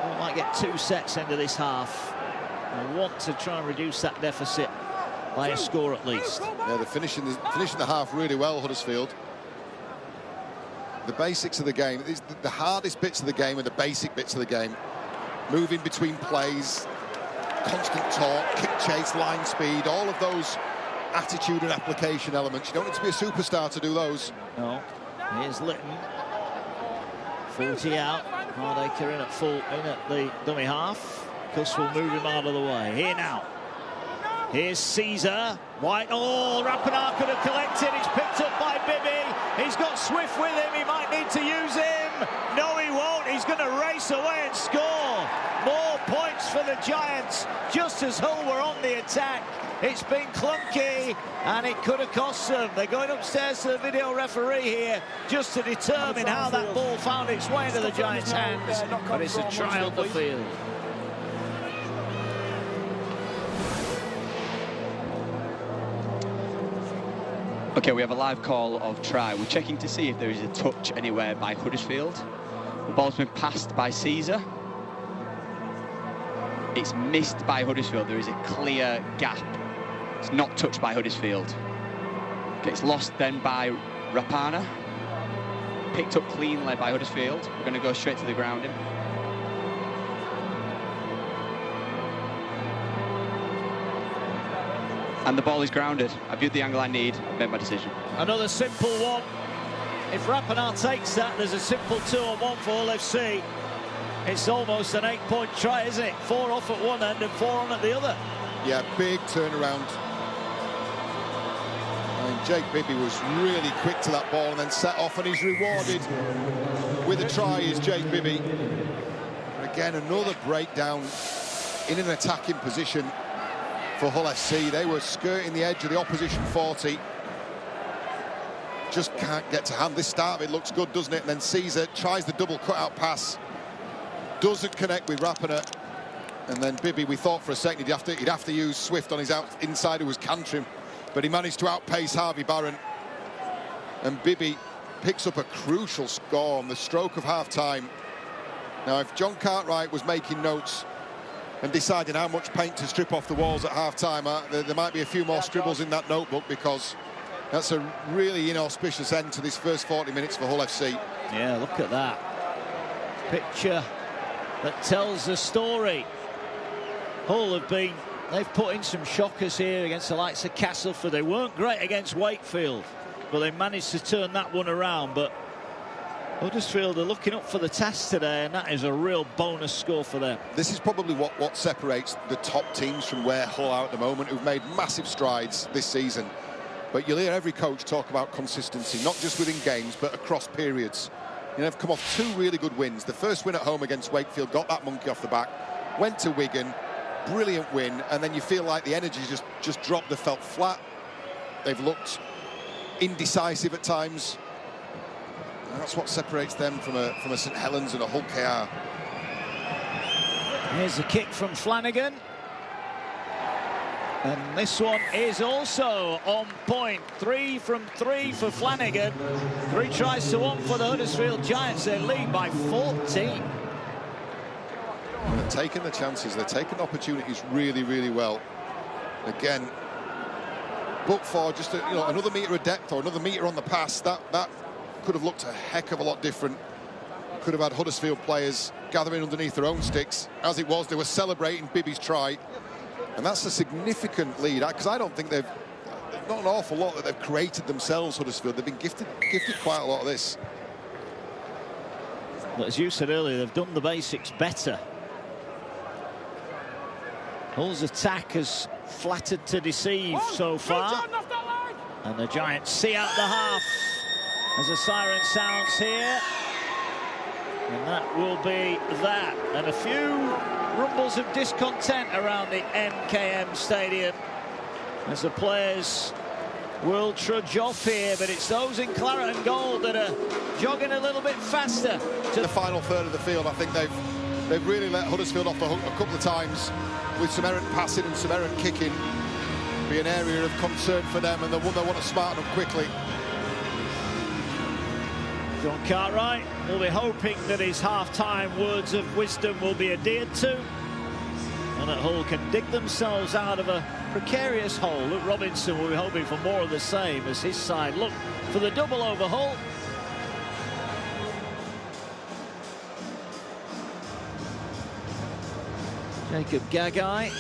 We might get 2 sets into this half. I want to try and reduce that deficit by a score at least. Yeah, they're finishing the half really well, Huddersfield. The basics of the game, the hardest bits of the game are the basic bits of the game. Moving between plays, constant talk, kick chase, line speed, all of those attitude and application elements. You don't need to be a superstar to do those. No. Here's Litton. 40 out. Hardacre in at the dummy half. Cuss will move him out of the way. Here now. Here's Caesar. White. Oh, Rapinoe could have collected. It's picked up by Bibby. He's got Swift with him. He might need to use him. No, he won't. He's going to race away and score. More points for the Giants, just as Hull were on the attack. It's been clunky, and it could have cost them. They're going upstairs to the video referee here just to determine how that ball found its way into the Giants' hands. But it's a try on the field. OK, we have a live call of try. We're checking to see if there is a touch anywhere by Huddersfield. The ball's been passed by Caesar. It's missed by Huddersfield. There is a clear gap. It's not touched by Huddersfield. Gets lost then by Rapinoe. Picked up cleanly by Huddersfield. We're going to go straight to the grounding. And the ball is grounded. I viewed the angle I need. I've made my decision. Another simple one. If Rapinoe takes that, there's a simple 2-on-1 for Hull FC. It's almost an 8-point try, isn't it? 4 off at one end and 4 on at the other. Yeah, big turnaround. I mean, Jake Bibby was really quick to that ball and then set off, and he's rewarded with a try is Jake Bibby. And again, another breakdown in an attacking position for Hull FC. They were skirting the edge of the opposition 40. Just can't get to hand. This start of it looks good, doesn't it? And then Caesar tries the double cutout pass, doesn't connect with Rapana. And then Bibby, we thought for a second he'd have to use Swift on his inside who was cantering, but he managed to outpace Harvey Barron. And Bibby picks up a crucial score on the stroke of half-time. Now, if John Cartwright was making notes and deciding how much paint to strip off the walls at half-time, there might be a few more scribbles in that notebook, because that's a really inauspicious end to this first 40 minutes for Hull FC. Yeah, look at that. Picture that tells the story. Hull they've put in some shockers here against the likes of Castleford. They weren't great against Wakefield, but they managed to turn that one around. But Huddersfield are looking up for the task today, and that is a real bonus score for them. This is probably what separates the top teams from where Hull are at the moment, who've made massive strides this season. But you'll hear every coach talk about consistency, not just within games, but across periods. You know, they've come off 2 really good wins. The first win at home against Wakefield, got that monkey off the back, went to Wigan, brilliant win, and then you feel like the energy just dropped. They felt flat. They've looked indecisive at times. And that's what separates them from a St Helens and a Hull KR. Here's a kick from Flanagan. And this one is also on point. 3 from 3 for Flanagan. 3 tries to 1 for the Huddersfield Giants. They lead by 14. And they're taking the chances, they're taking opportunities really, really well. Again, but for just another metre of depth or another metre on the pass, that could have looked a heck of a lot different. Could have had Huddersfield players gathering underneath their own sticks. As it was, they were celebrating Bibby's try, and that's a significant lead, because I don't think they've not an awful lot that they've created themselves. Huddersfield, they've been gifted quite a lot of this. But as you said earlier, they've done the basics better. Hull's attack has flattered to deceive so far. And the Giants see out the half as a siren sounds here. And that will be that. And a few rumbles of discontent around the MKM Stadium as the players will trudge off here, but it's those in claret and gold that are jogging a little bit faster. To the final third of the field, I think they've really let Huddersfield off the hook a couple of times, with some errant passing and some errant kicking. Be an area of concern for them, and they want to smarten up quickly. John Cartwright will be hoping that his half-time words of wisdom will be adhered to, and that Hull can dig themselves out of a precarious hole. Luke Robinson will be hoping for more of the same as his side look for the double over Hull. Jacob Gagai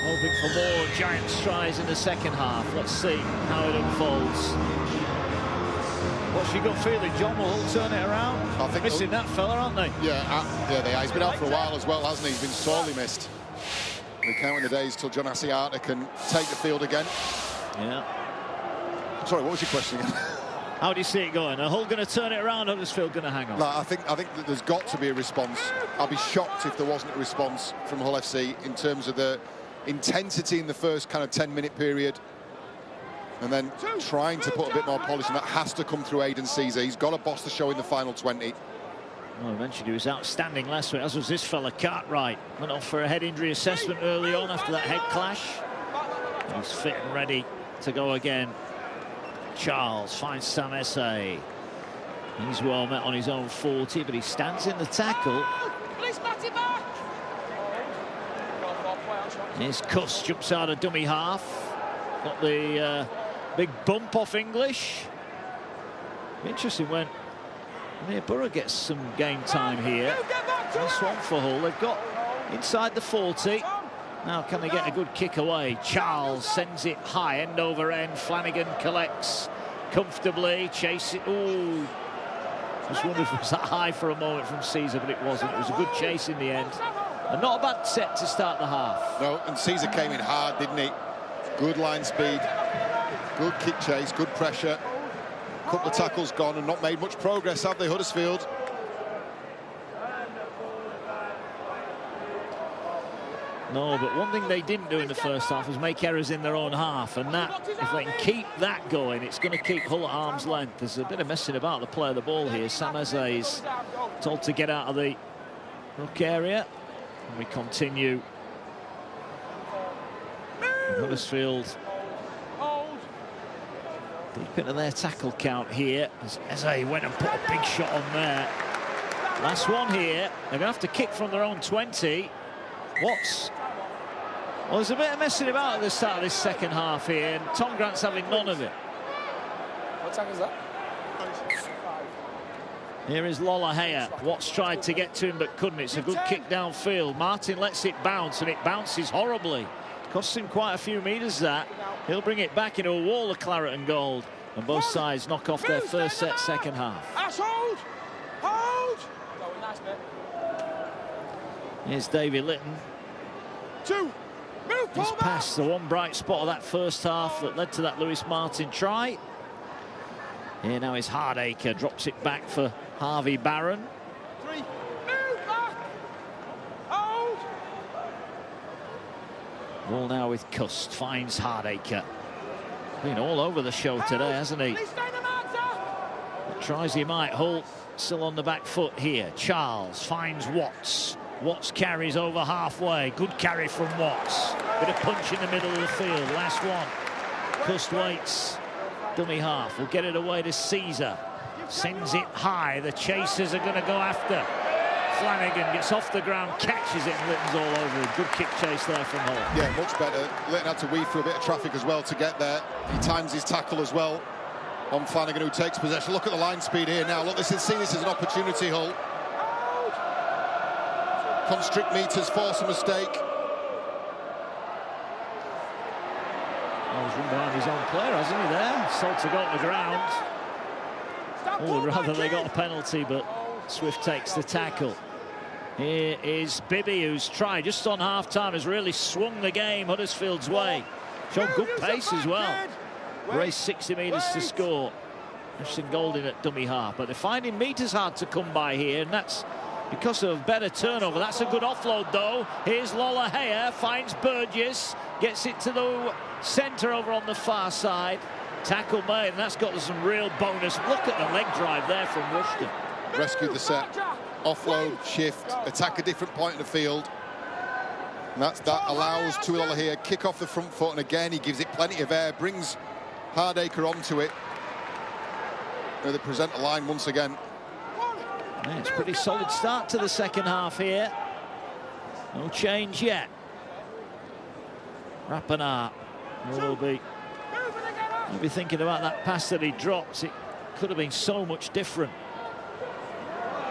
hoping for more Giants tries in the second half. Let's see how it unfolds. What's your gut feeling, John? Will Hull turn it around? I think missing that fella, aren't they? Yeah, they are. He's been out for a while as well, hasn't he? He's been sorely missed. We're counting the days till John Asiata can take the field again. Yeah. Sorry, what was your question again? How do you see it going? Are Hull going to turn it around, or Huddersfield going to hang on? No, I think that there's got to be a response. I'd be shocked if there wasn't a response from Hull FC in terms of the intensity in the first kind of 10-minute period, and then trying to put a bit more polish, and that has to come through Aidan Caesar. He's got to boss the show in the final 20. Well, I mentioned he was outstanding last week, as was this fella Cartwright. Went off for a head injury assessment early on after that head clash. He's fit and ready to go again. Charles finds Sam Essay. He's well met on his own 40, but he stands in the tackle. Here's Cuss, jumps out of dummy half. Got the big bump off English. Interesting when Borough gets some game time here. This one for Hull. They've got inside the 40. Now can they get a good kick away? Charles sends it high, end over end. Flanagan collects comfortably, chase it. Ooh, just wondered if it was that high for a moment from Caesar, but it wasn't. It was a good chase in the end. And not a bad set to start the half. No, and Caesar came in hard, didn't he? Good line speed. Good kick chase, good pressure. Couple of tackles gone and not made much progress, have they, Huddersfield? No, but one thing they didn't do in the first half was make errors in their own half, and that, if they can keep that going, it's going to keep Hull at arm's length. There's a bit of messing about the play of the ball here. Sam Eze is told to get out of the ruck area, and we continue. Huddersfield deep into their tackle count here, as Eze went and put a big shot on there. Last one here. They're going to have to kick from their own 20. Watts. Well, there's a bit of messing about at the start of this second half here, and Tom Grant's having none of it. What time is that? Here is Lola Haya. Watts tried to get to him but couldn't. It's a good kick downfield. Martin lets it bounce, and it bounces horribly. Costs him quite a few metres, that. He'll bring it back into a wall of claret and gold, and both sides knock off their first set second half. Hold! Hold! Nice bit. Here's Davy Litton. He's past the one bright spot of that first half that led to that Lewis Martin try. Here now is Hardacre, drops it back for Harvey Barron. Move back! Hold! Ball now with Cust, finds Hardacre. Been all over the show today, hasn't he? Tries he might. Hull still on the back foot here. Charles finds Watts. Watts carries over halfway. Good carry from Watts. Bit of punch in the middle of the field. Last one. Cust waits. Dummy half. Will get it away to Caesar. Sends it high. The chasers are going to go after. Flanagan gets off the ground, catches it, and Litton's all over him. Good kick chase there from Hull. Yeah, much better. Litton had to weave through a bit of traffic as well to get there. He times his tackle as well on Flanagan, who takes possession. Look at the line speed here now. Look, see this as an opportunity, Hull. Constrict meters, force a mistake. Oh, he's run behind his own player, hasn't he, there? Salter got the ground. Oh, rather they got a penalty, but Swift takes the tackle. Here is Bibby, who's tried just on half-time, has really swung the game Huddersfield's way. Showed good pace as well. Raced 60 metres to score. Ashton Golding at dummy half, but they're finding meters hard to come by here, and that's because of better turnover. That's a good offload, though. Here's Lola Haya, finds Burgess, gets it to the centre over on the far side. Tackle made, and that's got some real bonus. Look at the leg drive there from Rushton. Rescued the set. Offload, shift, attack a different point in the field. And that allows Lola Haya kick off the front foot, and again he gives it plenty of air, brings Hardacre onto it. Now they present a line once again. Yeah, it's a pretty solid start to the second half here. No change yet. Rapana will be maybe thinking about that pass that he dropped. It could have been so much different.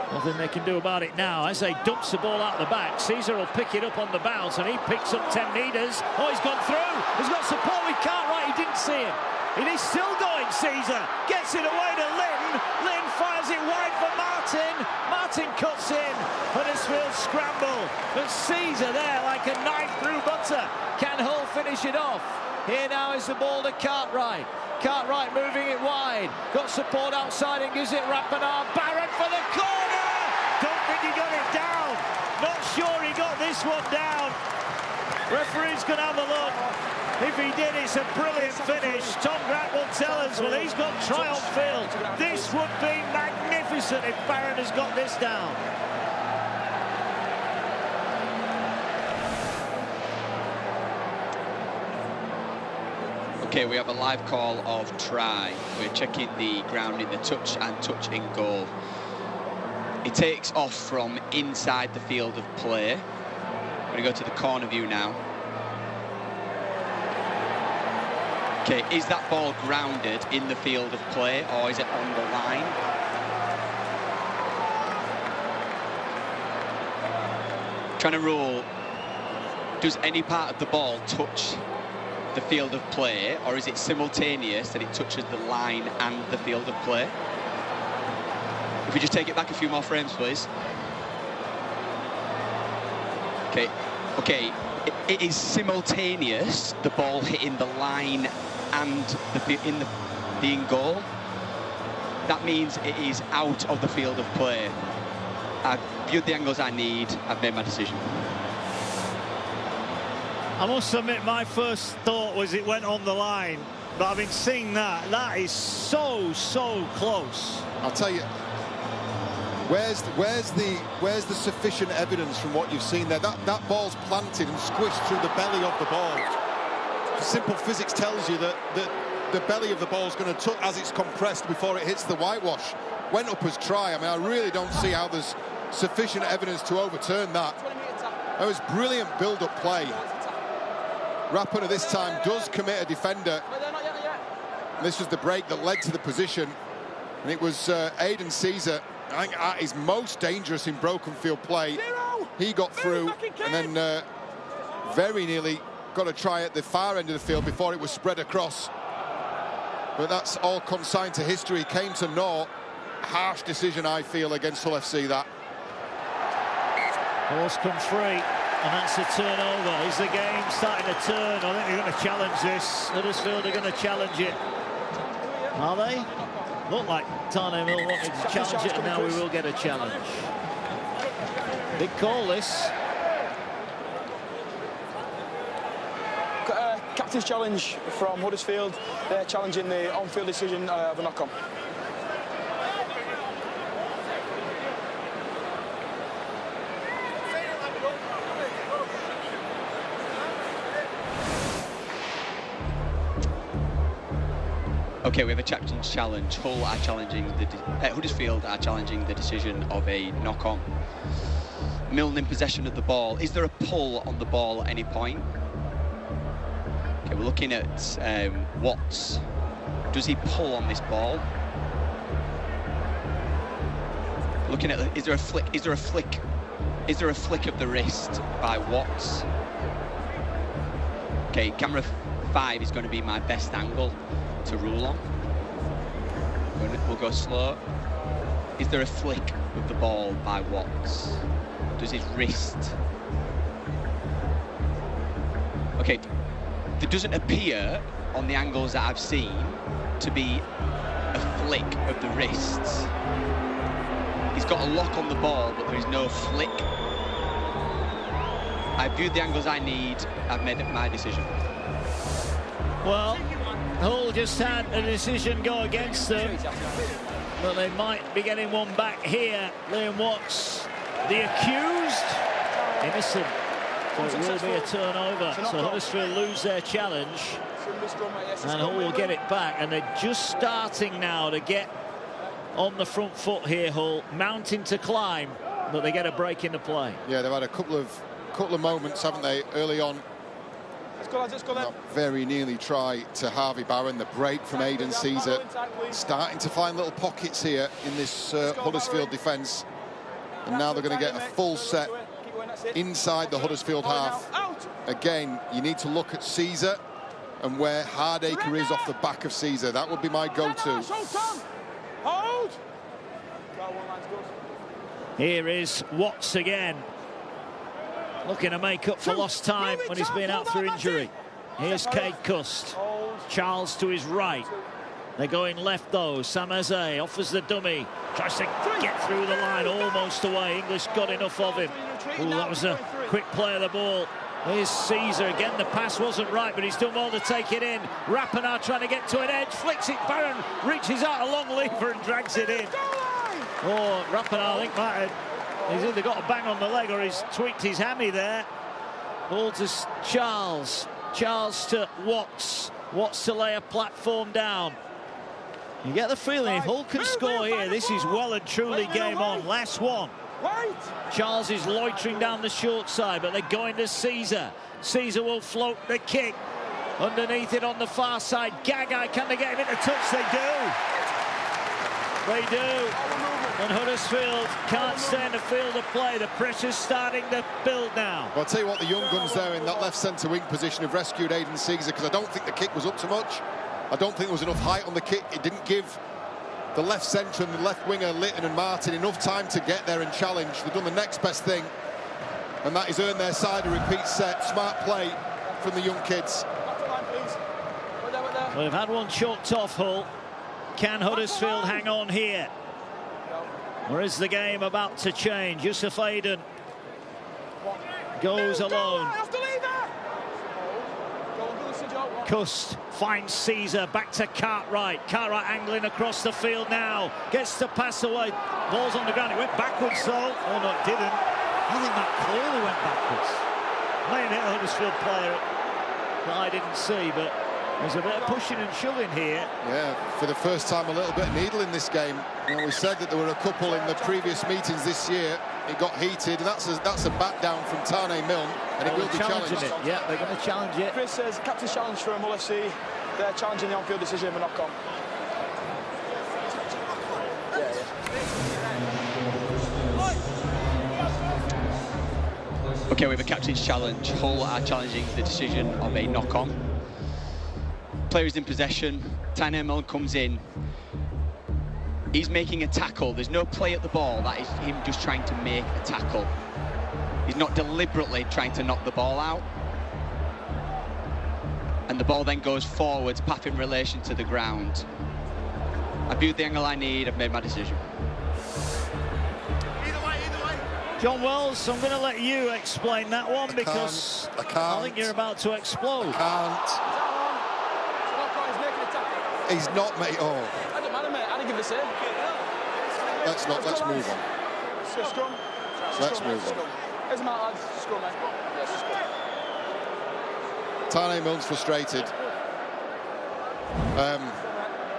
Nothing they can do about it now as they dumps the ball out the back. Caesar will pick it up on the bounce, and he picks up 10 metres. Oh, he's gone through. He's got support with Cartwright. He didn't see him. It is still going. Caesar gets it away to Lynn. Lynn fires it wide for Martin. Martin cuts in. Huddersfield scramble. But Caesar there like a knife through butter. Can Hull finish it off? Here now is the ball to Cartwright. Cartwright moving it wide. Got support outside and gives it Rapana. Barron for the corner. Don't think he got it down. Not sure he got this one down. Referee's going to have a look. If he did, it's a brilliant finish. Tom Grant will tell us, well, he's got triumph filled. This would be magnificent if Barron has got this down. Okay, we have a live call of try. We're checking the ground in the touch and touch in goal. It takes off from inside the field of play. We're going to go to the corner view now. Okay, is that ball grounded in the field of play, or is it on the line? Trying to rule, does any part of the ball touch the field of play, or is it simultaneous that it touches the line and the field of play? If we just take it back a few more frames, please. Okay, it is simultaneous, the ball hitting the line and the in goal, that means it is out of the field of play. I've viewed the angles I need. I've made my decision. I must admit, my first thought was it went on the line, but having seen that, that is so close. I'll tell you, where's the sufficient evidence from what you've seen there? That ball's planted and squished through the belly of the ball. Simple physics tells you that the belly of the ball is going to touch as it's compressed before it hits the whitewash. Went up as try. I mean, I really don't see how there's sufficient evidence to overturn that. That was brilliant build-up play. Rapana this time does commit a defender. And this was the break that led to the position. And it was Aidan Caesar, I think, at his most dangerous in broken field play. He got through and then very nearly got a try at the far end of the field before it was spread across. But that's all consigned to history. Came to naught. Harsh decision, I feel, against Hull FC, that. Ball's come free, and that's a turnover. Is the game starting to turn? I think they're going to challenge this. Huddersfield are going to challenge it. Are they? Look like Tarnay Mill wanted to challenge it, and now we will get a challenge. Big call, this. Captain's challenge from Huddersfield. They're challenging the on-field decision of a knock-on. Okay, we have a captain's challenge. Hull are challenging Huddersfield are challenging the decision of a knock-on. Milne in possession of the ball. Is there a pull on the ball at any point? Okay, we're looking at Watts. Does he pull on this ball? Looking at is there a flick? Is there a flick? Is there a flick of the wrist by Watts? Okay, camera 5 is going to be my best angle to rule on. We'll go slow. Is there a flick of the ball by Watts? Does his wrist? Okay, there doesn't appear on the angles that I've seen to be a flick of the wrists. He's got a lock on the ball, but there is no flick. I've viewed the angles I need. I've made my decision. Well, Hull just had a decision go against them, but they might be getting one back here. Liam Watts, the accused, innocent. So it will be a turnover. So Huddersfield lose their challenge, and Hull will get it back. And they're just starting now to get on the front foot here, Hull, mounting to climb, but they get a break in the play. Yeah, they've had a couple of moments, haven't they, early on. Let's go, lads, let's go then. Very nearly try to Harvey Barron. The break from Aidan Caesar. Starting to find little pockets here in this Huddersfield defence. And now they're going to get a full set inside the Huddersfield half. Again, you need to look at Caesar and where Hardacre is off the back of Caesar. That would be my go-to. Hold! Here is Watts again, looking to make up for lost time when he's been out through injury. Here's Cade Cust. Charles to his right. They're going left though. Sam Eze offers the dummy. Tries to get through the line, almost away. English got enough of him. Ooh, that was a quick play of the ball. Here's Caesar again. The pass wasn't right, but he's done well to take it in. Rapana trying to get to an edge. Flicks it. Barron reaches out a long lever and drags it in. Oh, Rapana, I think, might have... He's either got a bang on the leg or he's tweaked his hammy there. Ball to Charles. Charles to Watts. Watts to lay a platform down. You get the feeling if Hull can score here, this is well and truly game on. Last one. Charles is loitering down the short side, but they're going to Caesar. Caesar will float the kick. Underneath it on the far side. Gagai, can they get him into touch? They do. They do. And Huddersfield can't stay in the field of play. The pressure's starting to build now. Well, I'll tell you what, the young guns there in that left centre wing position have rescued Aidan Caesar, because I don't think the kick was up to much. I don't think there was enough height on the kick. It didn't give the left centre and the left winger, Litton and Martin, enough time to get there and challenge. They've done the next best thing, and that is earn their side a repeat set. Smart play from the young kids. Well, they've had one chalked off, Hull. Can Huddersfield hang on here? Or is the game about to change? Yusuf Aiden goes alone. Cust finds Caesar, back to Cartwright. Cartwright angling across the field now. Gets the pass away. Ball's on the ground. It went backwards, though. Oh, no, it didn't. I think that clearly went backwards. May have hit a Huddersfield player that I didn't see, but there's a bit of pushing and shoving here. Yeah, for the first time, a little bit of needle in this game. You know, we said that there were a couple in the previous meetings this year. It got heated, and that's a back down from Tane Milne, and it will be challenged. It. Yeah, they're going to challenge it. Chris says captain's challenge from Hull FC. They're challenging the on-field decision of a knock-on. Okay, we have a captain's challenge. Hull are challenging the decision of a knock-on. Player is in possession. Tane Milne comes in. He's making a tackle. There's no play at the ball. That is him just trying to make a tackle. He's not deliberately trying to knock the ball out. And the ball then goes forwards, path in relation to the ground. I viewed the angle I need. I've made my decision. Either way. John Wells, I'm going to let you explain that one because I can't. I think you're about to explode. He's not, mate. Oh. I don't matter, mate. I didn't give this in. Let's move on. Scrum. Let's move on. Here's my lads. Scrum, mate. Yes, scrum. Tane Milne's frustrated.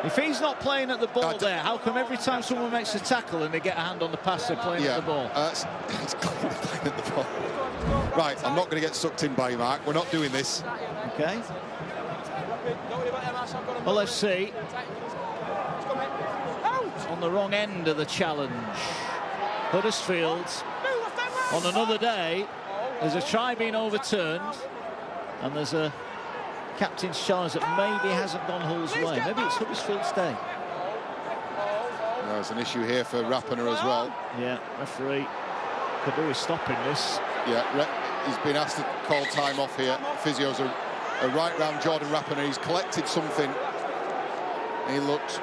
If he's not playing at the ball there, how come every time someone makes a tackle and they get a hand on the pass, they're playing at the ball? He's clearly playing at the ball. Right, I'm not going to get sucked in by you, Mark. We're not doing this. Okay. Hull FC on the wrong end of the challenge. Huddersfield on another day. There's a try being overturned, and there's a captain's challenge that maybe hasn't gone Hull's way. Maybe it's Huddersfield's day. There's an issue here for Rapiner as well. Yeah, referee could do with stopping this. Yeah, he's been asked to call time off here. Physio's a right round Jordan Rapiner. He's collected something. He looks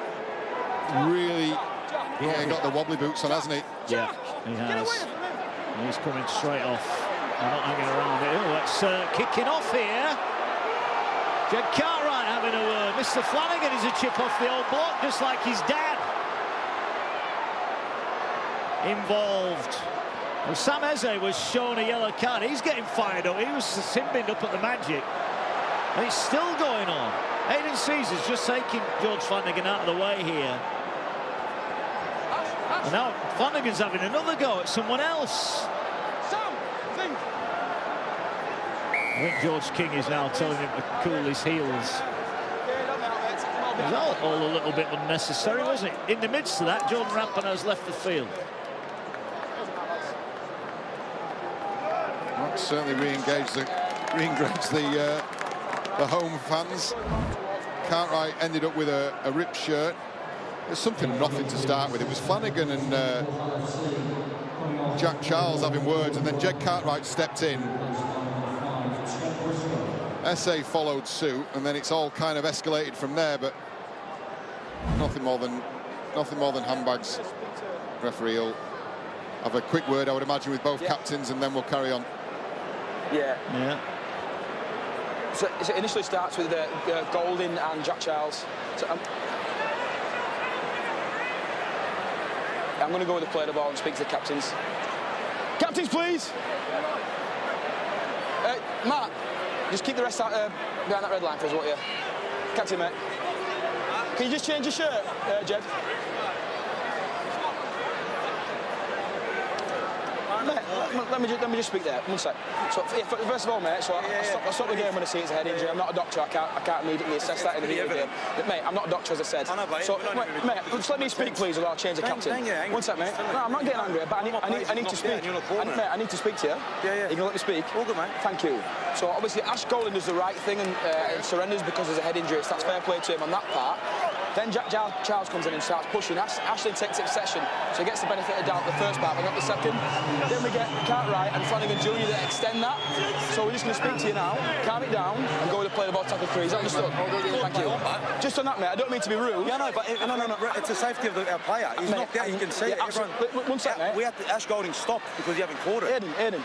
really... Yeah, he got the wobbly boots on, hasn't he? Yeah, he has. And he's coming straight off. They're not hanging around it. Oh, it's kicking off here. Jed Cartwright having a word. Mr. Flanagan is a chip off the old block, just like his dad. Involved. Well, Sam Eze was shown a yellow card. He's getting fired up. He was simbinned up at the Magic. And it's still going on. Aidan Caesar's just taking George Flanagan out of the way here. And now Flanagan's having another go at someone else. I think George King is now telling him to cool his heels. It was all a little bit unnecessary, wasn't it? In the midst of that, Jordan Rapiner has left the field. Well, certainly re-engaged the home fans. Cartwright ended up with a ripped shirt. There's something nothing to start with. It was Flanagan and Jack Charles having words, and then Jed Cartwright stepped in. SA followed suit, and then it's all kind of escalated from there, but nothing more than handbags. Referee will have a quick word, I would imagine, with both captains, and then we'll carry on. Yeah. So it initially starts with Golding and Jack Charles. So I'm going to go with the play of the ball and speak to the captains. Captains, please! Matt, just keep the rest out behind that red line for us, won't you? Captain, mate. Can you just change your shirt, Jed? Mate, let me just speak there. 1 sec. So, first of all, mate, so I stop the game when I see it's a head injury. I'm not a doctor. I can't immediately assess that in the heat of the game. But, mate, I'm not a doctor, as I said. So, mate, just let me speak, please, or I'll change the captain. 1 sec, mate. No, I'm not getting angry, but I need to speak. Mate, I need to speak to you. Yeah. You can let me speak? All good, mate. Thank you. So, obviously, Ash Golding does the right thing and surrenders because there's a head injury. So that's fair play to him on that part. Then Jack Charles comes in and starts pushing. Ashley takes possession, so he gets the benefit of doubt the first part, but not the second. Then we get Cartwright and Flanagan Jr. that extend that. So we're just going to speak to you now, calm it down, and go to play the ball tackle free. Is that understood? Thank you. Just on that, mate, I don't mean to be rude. Yeah, no, but no. It's the safety of our player. He's not there, you can see it. One sec, mate. We had Ash Golding stop because you haven't caught it. Aiden,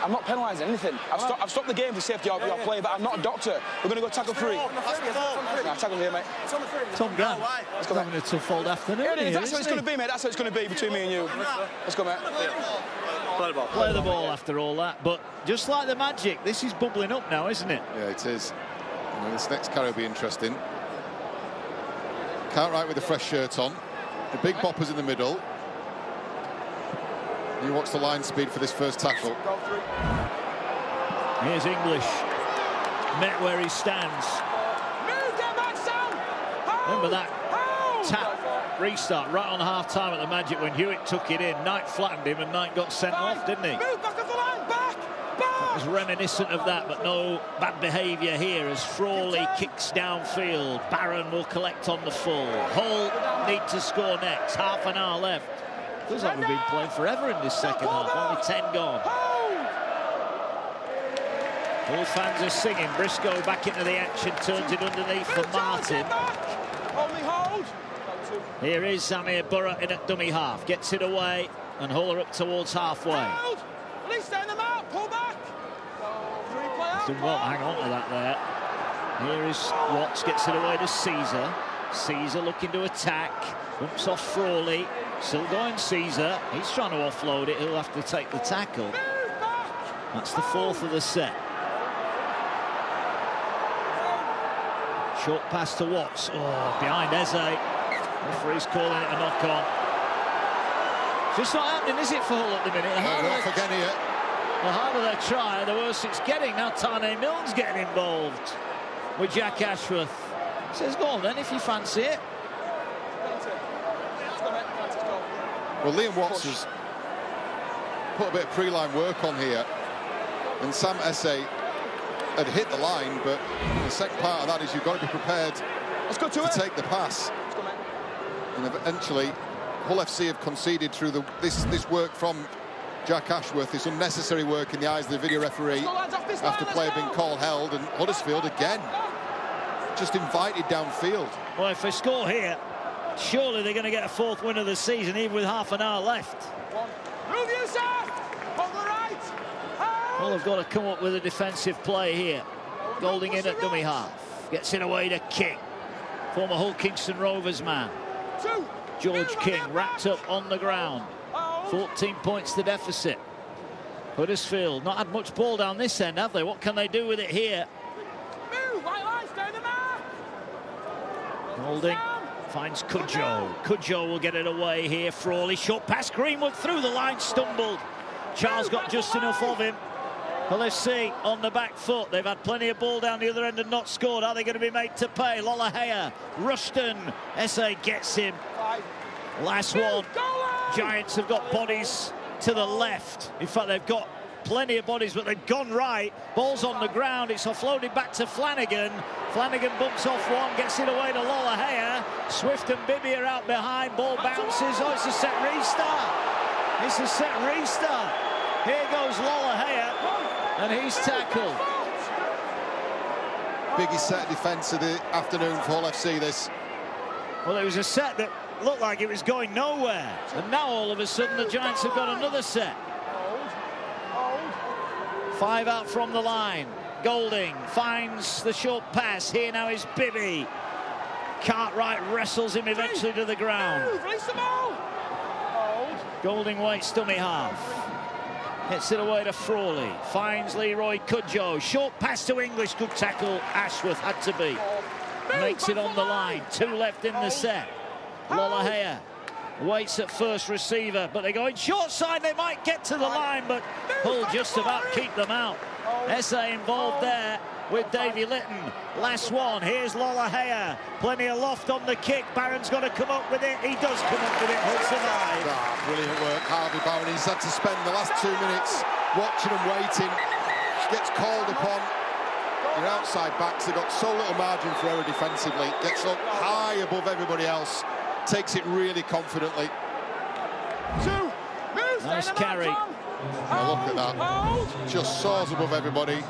I'm not penalising anything. I've stopped the game for safety of your player, but I'm not a doctor. We're going to go tackle free. Nah, tackle here, mate. Tom Grant. Let's go, having a tough old afternoon. Aiden, that's what it's going to be, mate. That's what it's going to be between me and you. Let's go, mate. Play the ball after all that, but just like the magic, this is bubbling up now, isn't it? Yeah, it is. And this next carry will be interesting. Cartwright with the fresh shirt on. The big boppers in the middle. You watch the line speed for this first tackle. Here's English. Met where he stands. Remember that tap restart right on half-time at the Magic when Hewitt took it in. Knight flattened him and Knight got sent off, didn't he? Move back off the line, back! It was reminiscent of that, but no bad behaviour here as Frawley kicks downfield. Barron will collect on the full. Hull need to score next. Half an hour left. Feels like we've been playing forever in this second half. Only 10 gone. All fans are singing. Briscoe back into the action, turns it underneath for Martin. Only hold. Here is Samir Burra in at dummy half. Gets it away and Huller up towards halfway. Hold. At least stay in the mark. Pull back. He's done well. Hang on to that there. Here is Watts. Gets it away to Caesar. Caesar looking to attack. Bumps off Frawley. Still going Caesar. He's trying to offload it. He'll have to take the tackle. That's the fourth of the set. Short pass to Watts. Oh, behind Eze. Referee's calling it a knock-on. It's just not happening, is it, for Hull at the minute? The harder they try, the worse it's getting. Now Tane Milne's getting involved with Jack Ashworth. Says, go on then, if you fancy it. Well, Liam Watts has put a bit of pre-line work on here, and Sam Esse had hit the line, but the second part of that is you've got to be prepared to take the pass. And eventually, Hull FC have conceded through this work from Jack Ashworth, this unnecessary work in the eyes of the video referee after play being called held, and Huddersfield again just invited downfield. Well, if they score here, surely they're going to get a fourth win of the season, even with half an hour left. Move yourself! On the right! Well, they've got to come up with a defensive play here. Golding in at dummy half. Gets it away to King. Former Hull Kingston Rovers man. George King wrapped up on the ground. 14 points the deficit. Huddersfield not had much ball down this end, have they? What can they do with it here? Move! White line, stay in the mark! Golding finds Cudjoe. Cudjoe will get it away here. Frawley, short pass. Greenwood through the line, stumbled. Charles got just enough of him. Well, let's see, on the back foot. They've had plenty of ball down the other end and not scored. Are they going to be made to pay? Lollahea, Rushton, Esse gets him. Last one. Giants have got bodies to the left. In fact, they've got plenty of bodies, but they've gone right. Ball's on the ground. It's offloaded back to Flanagan. Flanagan bumps off one, gets it away to Lollahea. Swift and Bibby are out behind. Ball bounces. Oh, it's a set restart. It's a set restart. Here goes Lollahea, and he's tackled. Biggest set defence of the afternoon for Hull FC, this. Well, it was a set that looked like it was going nowhere. And now, all of a sudden, the Giants have got another set. 5 out from the line. Golding finds the short pass. Here now is Bibby. Cartwright wrestles him eventually to the ground. Golding waits dummy half. Hits it away to Frawley. Finds Leroy Cudjoe. Short pass to English. Good tackle. Ashworth had to be. Makes it on the line. 2 left in the set. Lollahea waits at first receiver, but they're going short side. They might get to the line, but Hull just about keep them out. Esse involved there with Davy Litton. Last one. Here's Lollahea. Plenty of loft on the kick. Barron's got to come up with it. He does come up with it. Hull survive. Brilliant work, Harvey Barron. He's had to spend the last 2 minutes watching and waiting. Gets called upon. Your outside backs have got so little margin for error defensively. Gets up high above everybody else. Takes it really confidently. Nice carry. Now look at that. Just soars above everybody.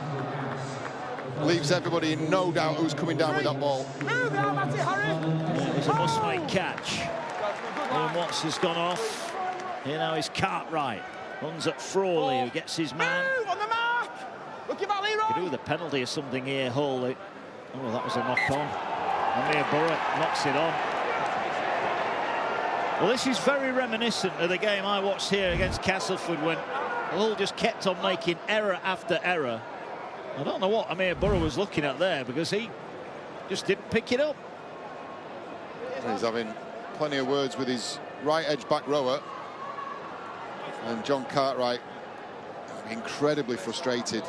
Leaves everybody in no doubt who's coming down with that ball. Yeah, it was a must-make catch. Liam Watts has gone off. Here now is Cartwright. Runs at Frawley, who gets his man. On the mark. Look at Leroy. Could do with a penalty or something here, Hull. Oh, that was a knock-on. Amir Burrett knocks it on. Well, this is very reminiscent of the game I watched here against Castleford when Hull just kept on making error after error. I don't know what Amir Burrett was looking at there, because he just didn't pick it up. He's having plenty of words with his right edge back rower. And John Cartwright, incredibly frustrated.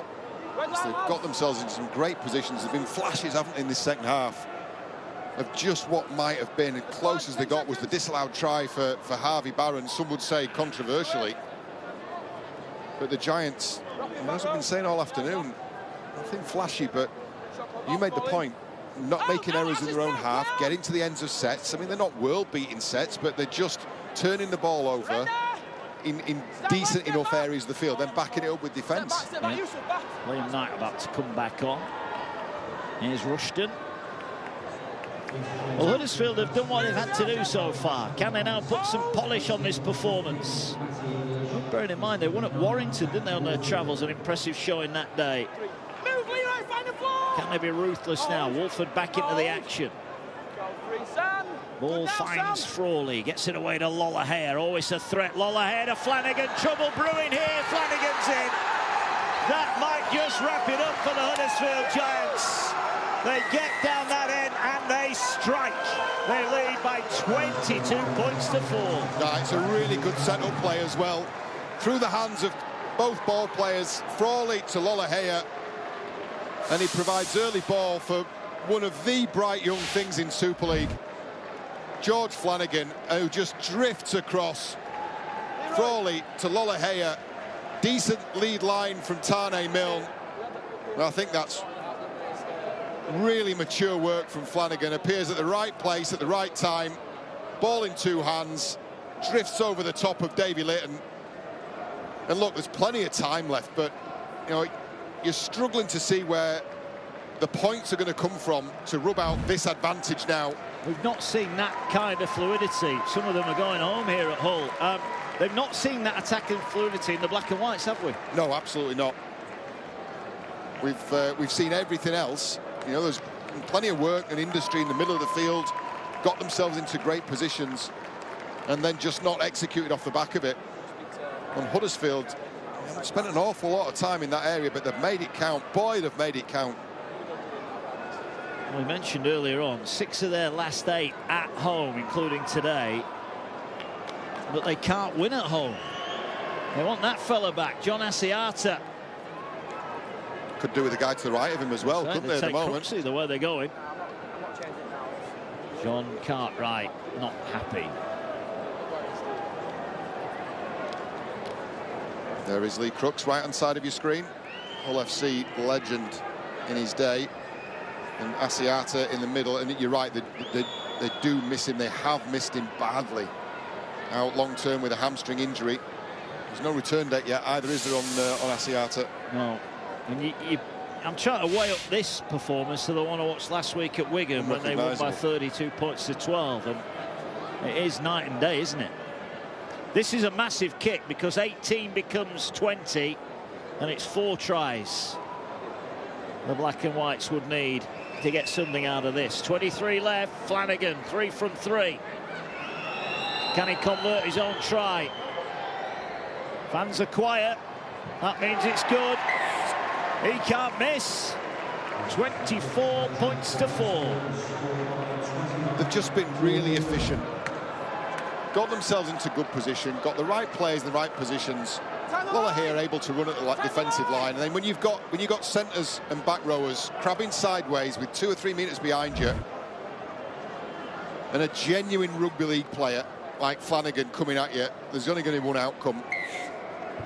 They've got themselves in some great positions. There've been flashes, haven't they, in this second half, of just what might have been. As close as they got was the disallowed try for Harvey Barron, some would say controversially. But the Giants, as I've been saying all afternoon, nothing flashy, but you made the point, not making errors in their own half, getting to the ends of sets. I mean, they're not world-beating sets, but they're just turning the ball over in decent enough areas of the field, then backing it up with defence. Yeah. Liam Knight about to come back on. Here's Rushton. Well, Huddersfield have done what they've had to do so far. Can they now put some polish on this performance? Well, bearing in mind, they won at Warrington, didn't they, on their travels? An impressive showing that day. Move, Leroy, find the floor. Can they be ruthless now? Wolford back into the action. Ball finds Frawley, gets it away to Lollahayer. Always a threat. Lollahayer to Flanagan. Trouble brewing here. Flanagan's in. That might just wrap it up for the Huddersfield Giants. They get down that end and they strike. They lead by 22 points to 4. No, it's a really good set-up play as well. Through the hands of both ball players, Frawley to Lollahayer. And he provides early ball for one of the bright young things in Super League, George Flanagan, who just drifts across. Frawley to Lollahayer. Decent lead line from Tane Milne. And I think that's really mature work from Flanagan. Appears at the right place at the right time. Ball in two hands. Drifts over the top of Davy Layton. And look, there's plenty of time left, but you know, you're struggling to see where the points are going to come from to rub out this advantage now. We've not seen that kind of fluidity. Some of them are going home here at Hull. They've not seen that attacking fluidity in the black and whites, have we? No, absolutely not. We've seen everything else. You know, there's plenty of work and industry in the middle of the field, got themselves into great positions, and then just not executed off the back of it. On Huddersfield, they've spent an awful lot of time in that area, but they've made it count. Boy, they've made it count. We mentioned earlier on, 6 of their last 8 at home, including today. But they can't win at home. They want that fella back, John Asiata. Could do with the guy to the right of him as well, couldn't they, at the moment? See the way they're going. John Cartwright not happy. There is Lee Crooks, right-hand side of your screen. Hull FC legend in his day. And Asiata in the middle, and you're right, they do miss him. They have missed him badly. Out long-term with a hamstring injury. There's no return date yet either, is there, on Asiata? No. And I'm trying to weigh up this performance to the one I watched last week at Wigan when they won by 32 points to 12. And it is night and day, isn't it? This is a massive kick because 18 becomes 20, and it's 4 tries the black and whites would need to get something out of this. 23 left. Flanagan, 3 from 3. Can he convert his own try? Fans are quiet. That means it's good. He can't miss. 24 points to 4. They've just been really efficient. Got themselves into good position, got the right players in the right positions. Lollahayer able to run at the defensive line, and then when you've got centres and back rowers crabbing sideways with 2 or 3 metres behind you, and a genuine rugby league player like Flanagan coming at you, there's only going to be one outcome.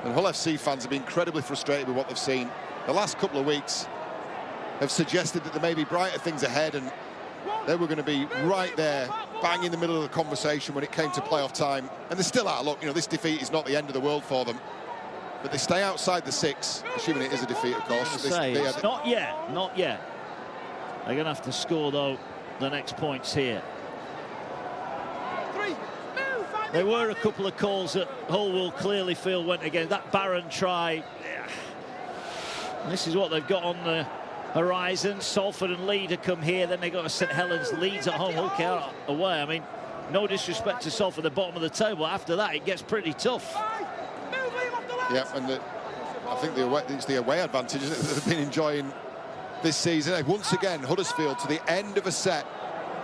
And Hull FC fans have been incredibly frustrated with what they've seen. The last couple of weeks have suggested that there may be brighter things ahead, and they were going to be right there, bang in the middle of the conversation when it came to playoff time. And they still are. Look, you know, this defeat is not the end of the world for them. but they stay outside the 6, assuming it is a defeat, of course. Not yet, not yet. They're going to have to score, though, the next points here. There were a couple of calls that Hull will clearly feel went against. That Barron try. This is what they've got on the horizon. Salford and Leeds to come here. Then they got to St Helens. Leeds at home. Hull out away. I mean, no disrespect to Salford, the bottom of the table. After that, it gets pretty tough. Yeah, and I think it's the away advantage that they've been enjoying this season. Once again, Huddersfield to the end of a set,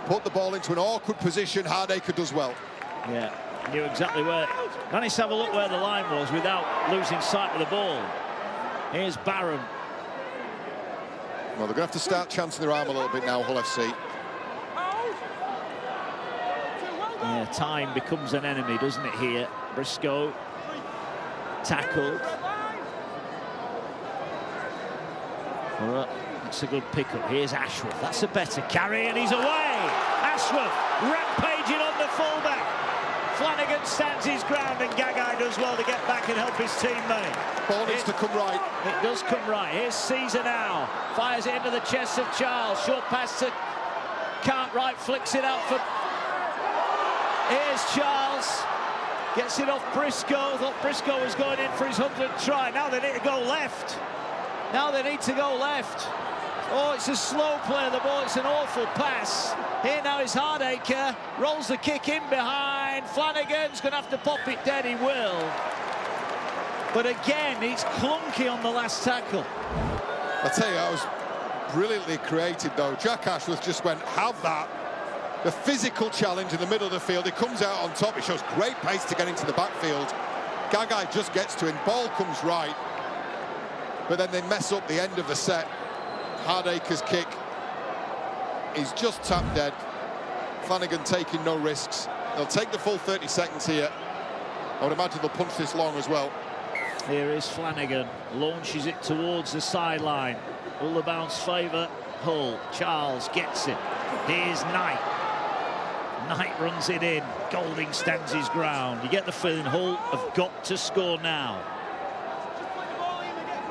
put the ball into an awkward position. Hardaker does well. Yeah, knew exactly where. Managed to have a look where the line was without losing sight of the ball. Here's Barron. Well, they're going to have to start chancing their arm a little bit now, Hull FC. Yeah, time becomes an enemy, doesn't it, here? Briscoe tackled. That's a good pickup. Here's Ashworth. That's a better carry, and he's away. Ashworth rampaging on the fullback. Flanagan stands his ground, and Gagai does well to get back and help his teammate. Ball needs to come right. It does come right. Here's Caesar now. Fires it into the chest of Charles. Short pass to Cartwright. Flicks it out for... Here's Charles. Gets it off Briscoe. Thought Briscoe was going in for his 100th try. Now they need to go left. Now they need to go left. Oh, it's a slow play of the ball. It's an awful pass. Here now is Hardaker. Rolls the kick in behind. Flanagan's going to have to pop it dead. He will. But again, it's clunky on the last tackle. I tell you, that was brilliantly created, though. Jack Ashworth just went, have that. The physical challenge in the middle of the field. He comes out on top. He shows great pace to get into the backfield. Gagai just gets to him. Ball comes right. But then they mess up the end of the set. Hardaker's kick is just tapped dead. Flanagan taking no risks. They'll take the full 30 seconds here. I would imagine they'll punch this long as well. Here is Flanagan. Launches it towards the sideline. Will the bounce favour Hull? Charles gets it. Here's Knight. Knight runs it in. Golding stands his ground. You get the feeling Hull have got to score now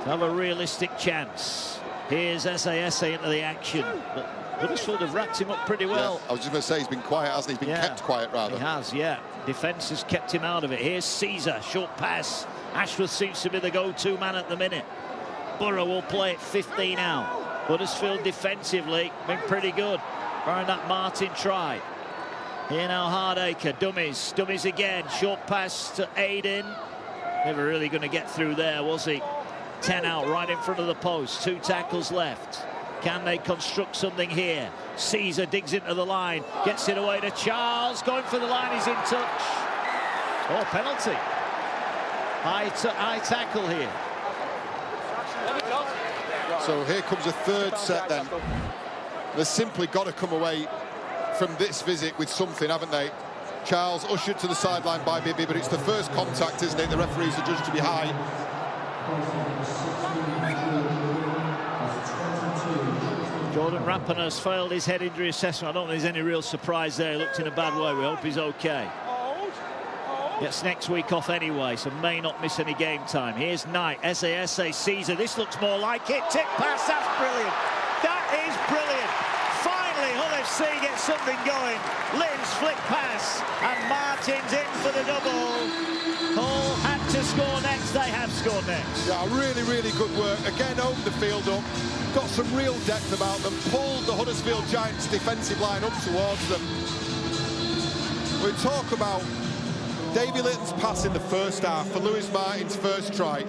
to have a realistic chance. Here's SASA into the action. But Huddersfield have wrapped him up pretty well. Yeah, I was just going to say he's been quiet, hasn't he? He's been kept quiet, rather. He has, yeah. Defence has kept him out of it. Here's Caesar. Short pass. Ashworth seems to be the go-to man at the minute. Borough will play it 15 out. Huddersfield defensively been pretty good. Barring that Martin try. Here now Hardaker. Dummies. Dummies again. Short pass to Aiden. Never really going to get through there, was he? 10 out right in front of the post. 2 tackles left. Can they construct something here? Caesar digs into the line. Gets it away to Charles. Going for the line. He's in touch. Oh, penalty. High tackle here. So here comes a third set then. They've simply got to come away from this visit with something, haven't they? Charles ushered to the sideline by Bibby, but it's the first contact, isn't it? The referees are judged to be high. Jordan Rappan has failed his head injury assessment. I don't think there's any real surprise there. He looked in a bad way. We hope he's okay. Gets next week off anyway, so may not miss any game time. Here's Knight, SASA, Caesar. This looks more like it. Tip pass, that's brilliant. That is brilliant. Finally, Hull FC gets something going. Lynn's flick pass, and Martin's in for the double. Hull had to score next. They have scored next. Yeah, really, really good work. Again, opened the field up. Got some real depth about them. Pulled the Huddersfield Giants defensive line up towards them. We talk about Davy Litton's pass in the first half for Lewis Martin's first try.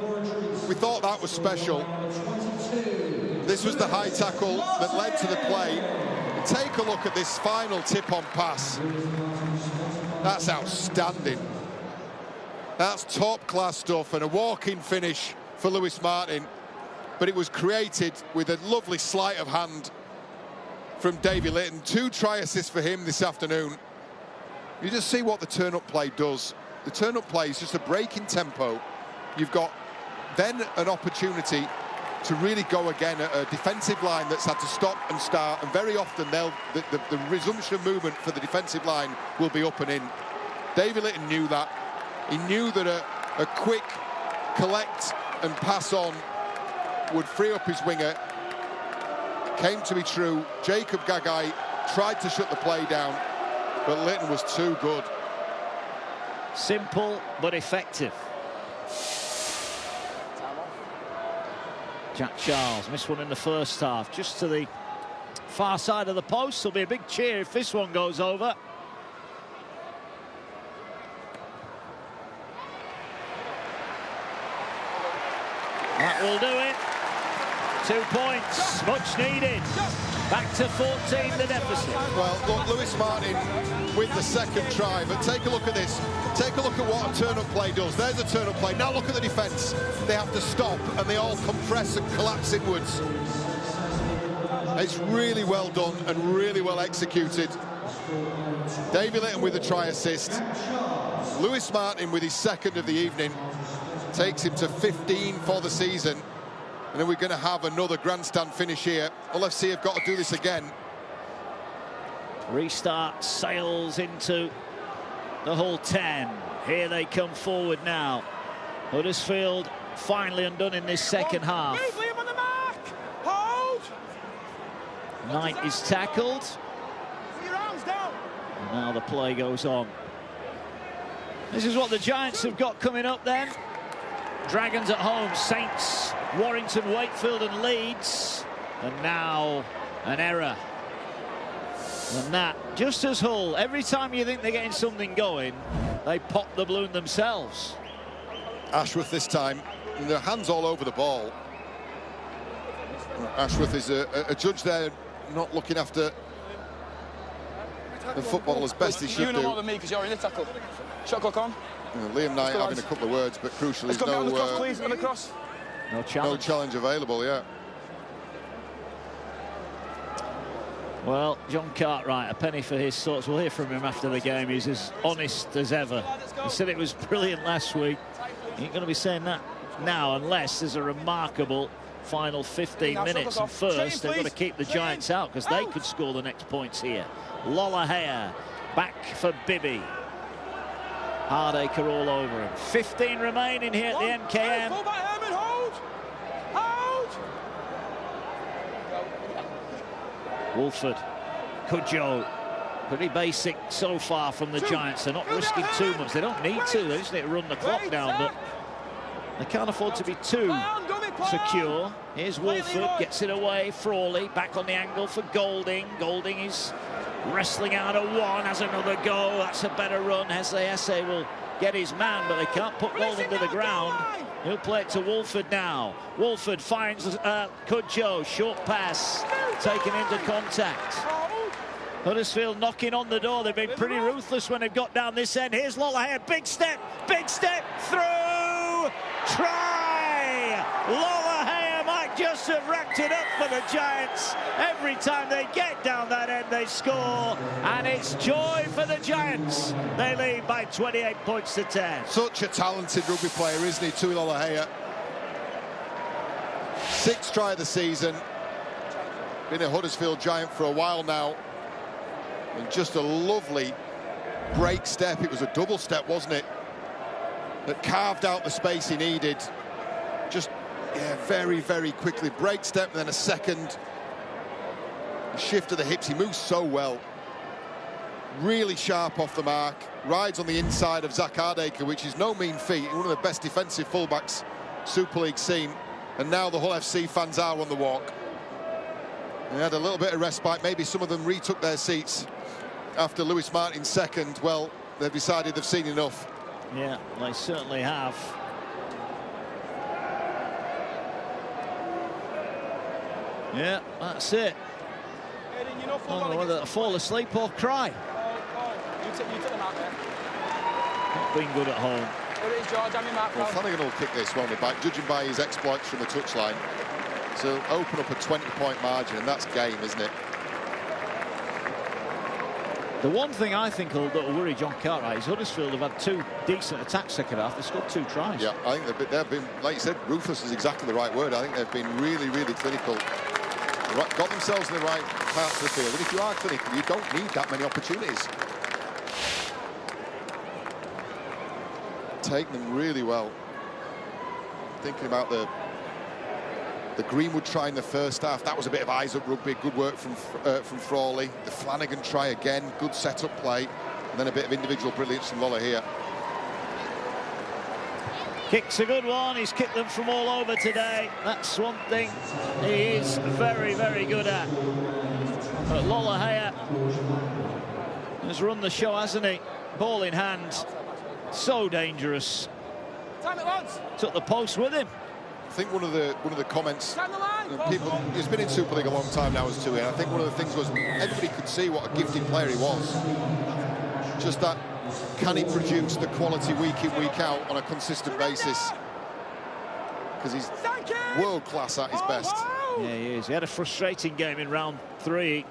We thought that was special. This was the high tackle that led to the play. Take a look at this final tip-on pass. That's outstanding. That's top-class stuff and a walk-in finish for Lewis Martin. But it was created with a lovely sleight of hand from Davy Litton. 2 try assists for him this afternoon. You just see what the turn-up play does. The turn-up play is just a break in tempo. You've got then an opportunity to really go again at a defensive line that's had to stop and start, and very often the resumption of movement for the defensive line will be up and in. Davy Litton knew that. He knew that a quick collect and pass on, would free up his winger. Came to be true. Jacob Gagai tried to shut the play down, but Litton was too good. Simple but effective. Jack Charles missed one in the first half, just to the far side of the post. There'll be a big cheer if this one goes over. That will do it. 2 points, much needed. Back to 14, the deficit. Well, look, Lewis Martin with the second try, but take a look at this. Take a look at what a turn-up play does. There's a turn-up play. Now look at the defence. They have to stop, and they all compress and collapse inwards. It's really well done and really well executed. Davy Litton with the try assist. Lewis Martin with his second of the evening takes him to 15 for the season. And then we're going to have another grandstand finish here. Hull FC have got to do this again. Restart sails into the Hull 10. Here they come forward now. Huddersfield finally undone in this second half. Move, Liam, on the mark. Hold. Knight is tackled. Put your arms down. And now the play goes on. This is what the Giants have got coming up then. Dragons at home, Saints, Warrington, Wakefield and Leeds. And now an error. And that, just as Hull, every time you think they're getting something going, they pop the balloon themselves. Ashworth this time, and their hands all over the ball. Ashworth is a judge there, not looking after the football as best he should do. You know more than me because you're in the tackle. Shot clock on. Liam Knight having a couple of words, but crucially, Let's go on the cross, please, on the cross. No challenge. No challenge available, yeah. Well, John Cartwright, a penny for his thoughts. We'll hear from him after the game. He's as honest as ever. He said it was brilliant last week. He ain't going to be saying that now unless there's a remarkable final 15 minutes. And first, they've got to keep the Giants out because they could score the next points here. Lollahea back for Bibby. Hardacre all over him. 15 remaining here at the MKM. Hold back, Herman, hold! Hold! Wolford, Cudjoe, pretty basic so far from the Giants. They're not risking too much. They don't need to. They just need to run the clock down, but they can't afford to be too secure. Here's Wolford, gets it away. Frawley back on the angle for Golding. Golding is wrestling out of one, has another go. That's a better run. Eze will get his man, but they can't put Golding to the ground. He'll play it to Wolford now. Wolford finds Cudjoe, short pass, taken into contact. Huddersfield knocking on the door. They've been pretty ruthless when they've got down this end. Here's Lollahea, big step through, try! Lollahea might just have racked it up for the Giants. Every time they get down that end, they score, and it's joy for the Giants. They lead by 28 points to 10. Such a talented rugby player, isn't he, Tui Lollahea? 6th try of the season. Been a Huddersfield Giant for a while now. And just a lovely break step. It was a double step, wasn't it? That carved out the space he needed. Just, yeah, very, very quickly. Break step, and then a second shift of the hips. He moves so well. Really sharp off the mark. Rides on the inside of Zach Hardacre, which is no mean feat. One of the best defensive fullbacks Super League seen. And now the Hull FC fans are on the walk. They had a little bit of respite. Maybe some of them retook their seats after Lewis Martin's second. Well, they've decided they've seen enough. Yeah, they certainly have. Yeah, that's it. I don't know whether to fall asleep or cry. You take them out there. Not been good at home. There it is, George. I'm in Mark. Well, Flanagan will kick this one back, judging by his exploits from the touchline. So open up a 20-point margin, and that's game, isn't it? The one thing I think that will worry John Cartwright is Huddersfield have had 2 decent attacks second half. They scored 2 tries. Yeah, I think they've been, like you said, ruthless is exactly the right word. I think they've been really, really clinical. Got themselves in the right parts of the field. And if you are clinical, you don't need that many opportunities. Take them really well. thinking about the Greenwood try in the first half. That was a bit of eyes up rugby. Good work from Frawley. The Flanagan try again. Good setup play. And then a bit of individual brilliance from Lola here. Kicks a good one. He's kicked them from all over today. That's one thing he is very, very good at. But Lola has run the show, hasn't he? Ball in hand. So dangerous. Took the post with him. I think one of the comments, people, he's been in Super League a long time now as Tui, and I think one of the things was everybody could see what a gifted player he was. Just that, can he produce the quality week in, week out on a consistent basis? Because he's world class at his best. Yeah, he is. He had a frustrating game in round 3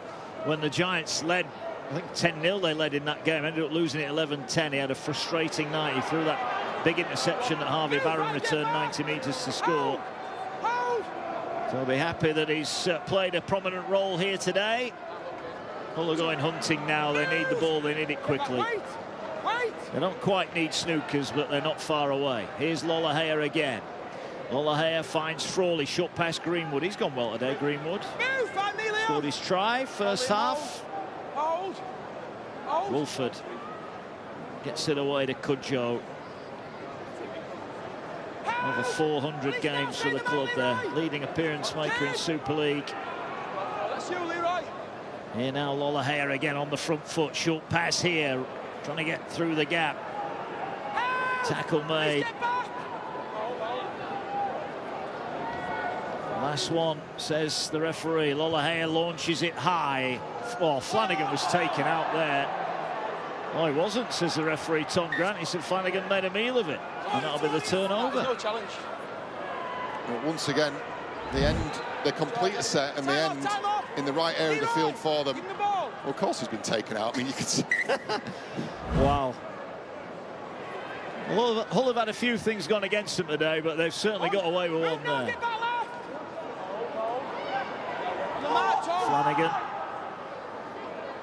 when the Giants led. I think 10-0 they led in that game. Ended up losing it 11-10. He had a frustrating night. He threw that big interception that Harvey Barron returned 90 metres to score. So I'll be happy that he's played a prominent role here today. Hull are going hunting now. They need the ball. They need it quickly. They don't quite need snookers, but they're not far away. Here's Lola again. Lola finds Frawley. Short past Greenwood. He's gone well today, Greenwood. Scored his try, first half. Wolford gets it away to Cudjoe. Over 400 games for the club there. Leading appearance maker in Super League. Here now Lola again on the front foot. Short pass here. Trying to get through the gap. Tackle made. Last one, says the referee. Lola launches it high. Oh, Flanagan was taken out there. Oh, he wasn't, says the referee, Tom Grant. He said Flanagan made a meal of it. And that'll be the turnover. No challenge. Well, once again, the end, they complete a set and the end in the right area of the field for them. Well, of course he's been taken out. I mean, you can see. Wow. Hull have had a few things gone against them today, but they've certainly got away with one there. Flanagan.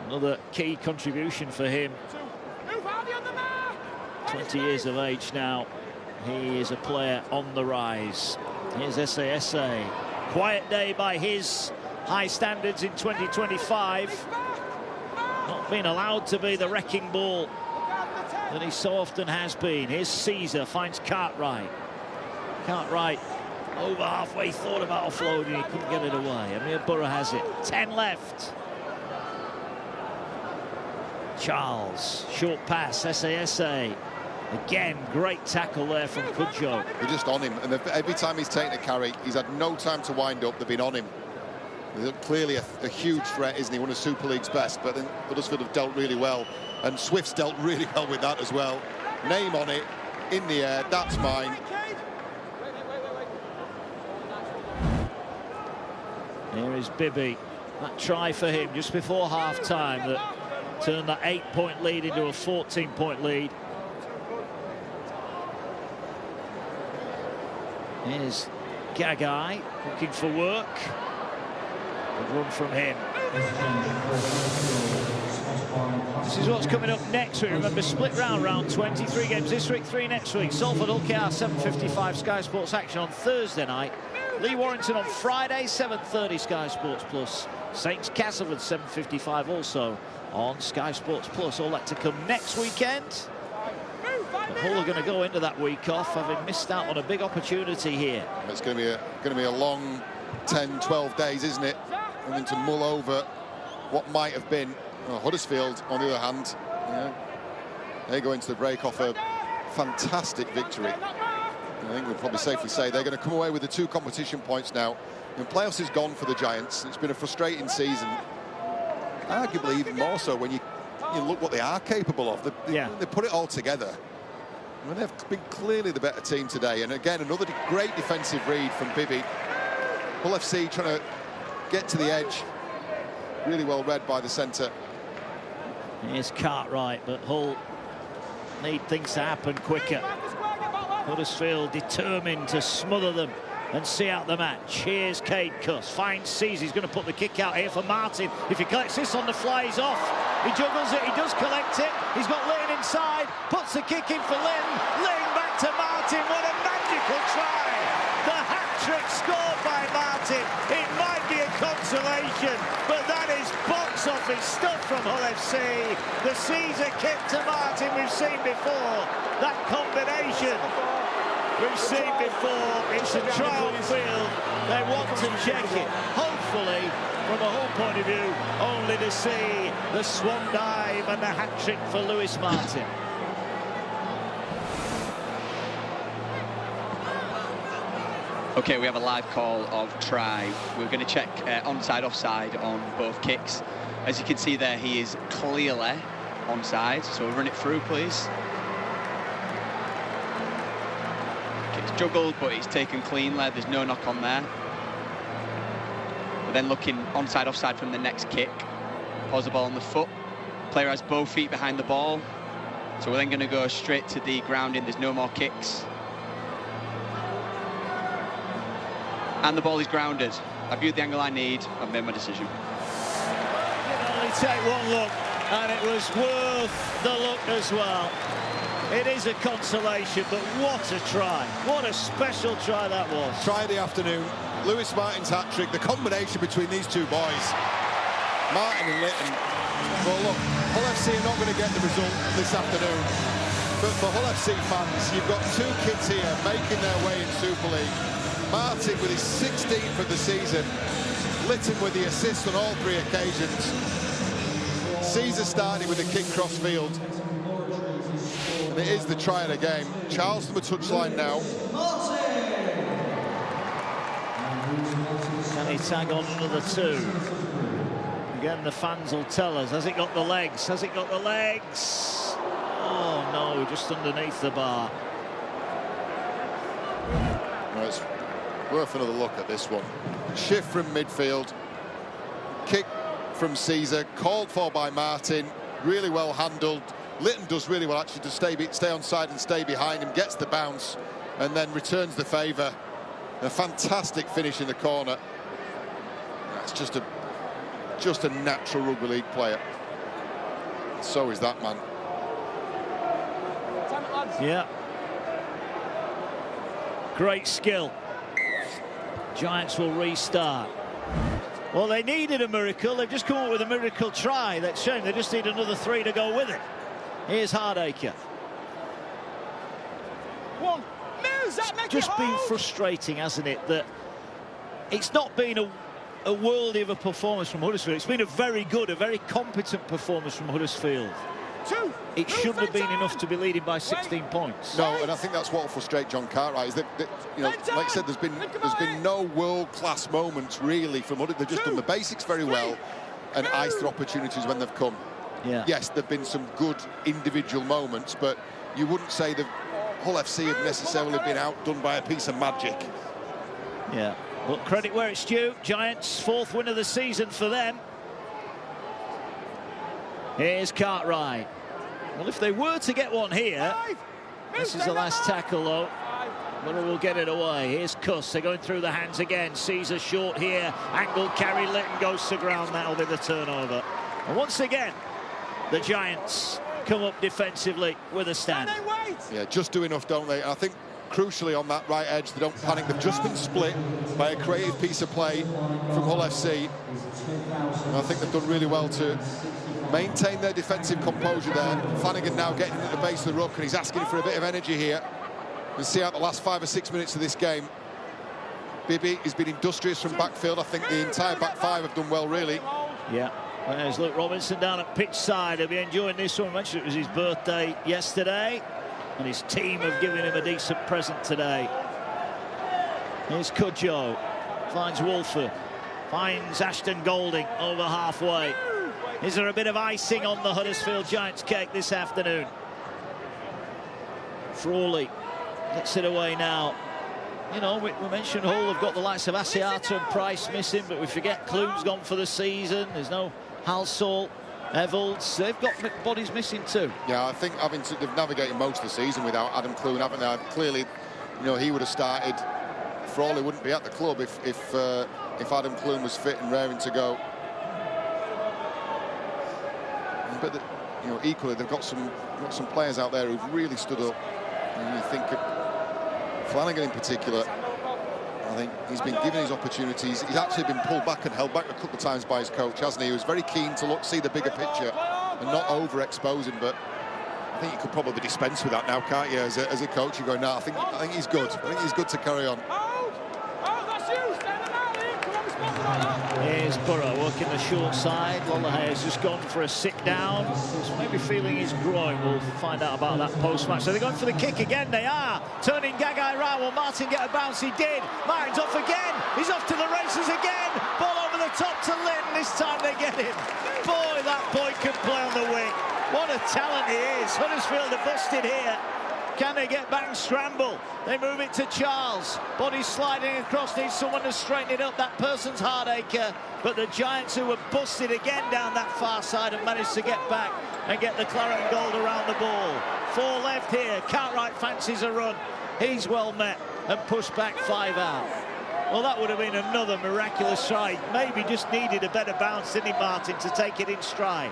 Another key contribution for him. 20 years of age now. He is a player on the rise. Here's SASA. Quiet day by his high standards in 2025. Not being allowed to be the wrecking ball that he so often has been. Here's Caesar, finds Cartwright. Cartwright over halfway, thought about offloading, he couldn't get it away. Amir Burra has it. 10 left. Charles, short pass, SASA. Again, great tackle there from Cudjoe. They're just on him, and every time he's taken a carry, he's had no time to wind up. They've been on him. They're clearly a huge threat, isn't he? One of Super League's best, but then Huddersfield have dealt really well, and Swift's dealt really well with that as well. Name on it, in the air, that's mine. Here is Bibby. That try for him just before half-time that turned that 8-point lead into a 14-point lead. Here's Gagai looking for work. Good run from him. This is what's coming up next week. Remember, split round 20. 3 games this week, 3 next week. Salford Hull KR 7:55 Sky Sports action on Thursday night. Lee Warrington on Friday 7:30 Sky Sports Plus. Saints Castleford 7:55 also on Sky Sports Plus. All that to come next weekend. But Hull are going to go into that week off, having missed out on a big opportunity here. It's going to be a long 10, 12 days, isn't it? Having to mull over what might have been. Well, Huddersfield, on the other hand, they go into the break off a fantastic victory. I think we'll probably safely say they're going to come away with the 2 competition points now. The playoffs is gone for the Giants. It's been a frustrating season. Arguably even more so when you look what they are capable of. They put it all together. I mean, they've been clearly the better team today. And again, another great defensive read from Bibby. Hull FC trying to get to the edge. Really well read by the centre. Here's Cartwright, but Hull need things to happen quicker. Huddersfield determined to smother them and see out the match. Here's Cade Cuss, finds Caesar. He's going to put the kick out here for Martin. If he collects this on the fly, he's off. He juggles it, he does collect it. He's got Lynn inside, puts the kick in for Lynn. Lynn back to Martin, what a magical try hat-trick scored by Martin. It might be a consolation, but that is box office stuff from Hull FC. The Caesar kick to Martin we've seen before. That combination we've seen before. It's a trial field. They want to check it. Hopefully, from a Hull point of view, only to see the swan dive and the hat-trick for Lewis Martin. Okay, we have a live call of try. We're going to check onside, offside on both kicks. As you can see there, he is clearly onside. So we'll run it through, please. It's juggled, but it's taken cleanly. There's no knock on there. We're then looking onside, offside from the next kick. Pause the ball on the foot. Player has both feet behind the ball. So we're then going to go straight to the grounding. There's no more kicks. And the ball is grounded. I viewed the angle I need. I've made my decision. You can only take one look, and it was worth the look as well. It is a consolation, but what a try. What a special try that was. Try of the afternoon. Lewis Martin's hat-trick, the combination between these two boys, Martin and Litton. Well, look, Hull FC are not going to get the result this afternoon. But for Hull FC fans, you've got two kids here making their way in Super League. Martin with his 16th of the season, Litton with the assist on all three occasions. Caesar started with a kick cross field. And it is the try of the game. Charles to the touchline now. Can he tag on another two? Again, the fans will tell us. Has it got the legs? Has it got the legs? Oh, no, just underneath the bar. Well, it's worth another look at this one. Shift from midfield. Kick from Caesar. Called for by Martin. Really well handled. Litton does really well, actually, to stay on side and stay behind him. Gets the bounce and then returns the favour. A fantastic finish in the corner. That's just a natural rugby league player. So is that man. Yeah. Great skill. Giants will restart. Well, they needed a miracle. They've just come up with a miracle try. That's shame. They just need another three to go with it. Here's Hardacre. One. Moves that, make Just it been hold. frustrating, hasn't it, that it's not been a worldie of a performance from Huddersfield. It's been a very good, a very competent performance from Huddersfield. Two. It shouldn't have been enough to be leading by 16 points. No, and I think that's what will frustrate John Cartwright. Is that you know, like I said, there's been no world-class moments really from Huddersfield. They've just done the basics very well and iced their opportunities when they've come. Yeah. Yes, there've been some good individual moments, but you wouldn't say that Hull FC have necessarily been outdone by a piece of magic. Yeah, but credit where it's due. Giants' fourth win of the season for them. Here's Cartwright. Well, if they were to get one here, this is the last tackle, though. But we'll get it away. Here's Cuss. They're going through the hands again. Caesar short here. Angle carry. Litton goes to ground. That'll be the turnover. And once again, the Giants come up defensively with a stand. Yeah, just do enough, don't they? And I think crucially on that right edge, they don't panic. They've just been split by a creative piece of play from Hull FC. And I think they've done really well to maintain their defensive composure there. Flanagan now getting at the base of the ruck, and he's asking for a bit of energy here. We'll see out the last 5 or 6 minutes of this game. Bibby has been industrious from backfield. I think the entire back five have done well, really. Yeah. There's Luke Robinson down at pitch side. He'll be enjoying this one. I mentioned it was his birthday yesterday, and his team have given him a decent present today. Here's Cudjoe. Finds Wolfer. Finds Ashton Golding over halfway. Is there a bit of icing on the Huddersfield Giants cake this afternoon? Frawley gets it away now. You know, we mentioned Hull have got the likes of Asiata and Price missing, but we forget Clune's gone for the season. There's no Halsall, Evalds. They've got bodies missing too. Yeah, I think they've navigated most of the season without Adam Clune, haven't they? Clearly, you know, he would have started. Frawley wouldn't be at the club if Adam Clune was fit and raring to go. But you know, equally, they've got some players out there who've really stood up. And you think of Flanagan in particular. I I think he's been given his opportunities. He's actually been pulled back and held back a couple of times by his coach, hasn't he? He was very keen to see the bigger picture and not overexpose him, but I think you could probably dispense with that now, can't you? As a coach, you're going, no, I think he's good. I think he's good to carry on. Here's Burrow working the short side. Lollahea's just gone for a sit down. He's maybe feeling his groin. We'll find out about that post-match. So they're going for the kick again. They are turning Gagai round. Will Martin get a bounce? He did. Martin's off again. He's off to the races again. Ball over the top to Lynn. This time they get him. Boy, that boy can play on the wing. What a talent he is. Huddersfield are busted here. Can they get back and scramble? They move it to Charles. Body sliding across, needs someone to straighten it up. That person's Hardacre. But the Giants, who were busted again down that far side, have managed to get back and get the claret and gold around the ball. 4 left here. Cartwright fancies a run. He's well met and pushed back 5 out. Well, that would have been another miraculous strike. Maybe just needed a better bounce, didn't he, Martin, to take it in stride.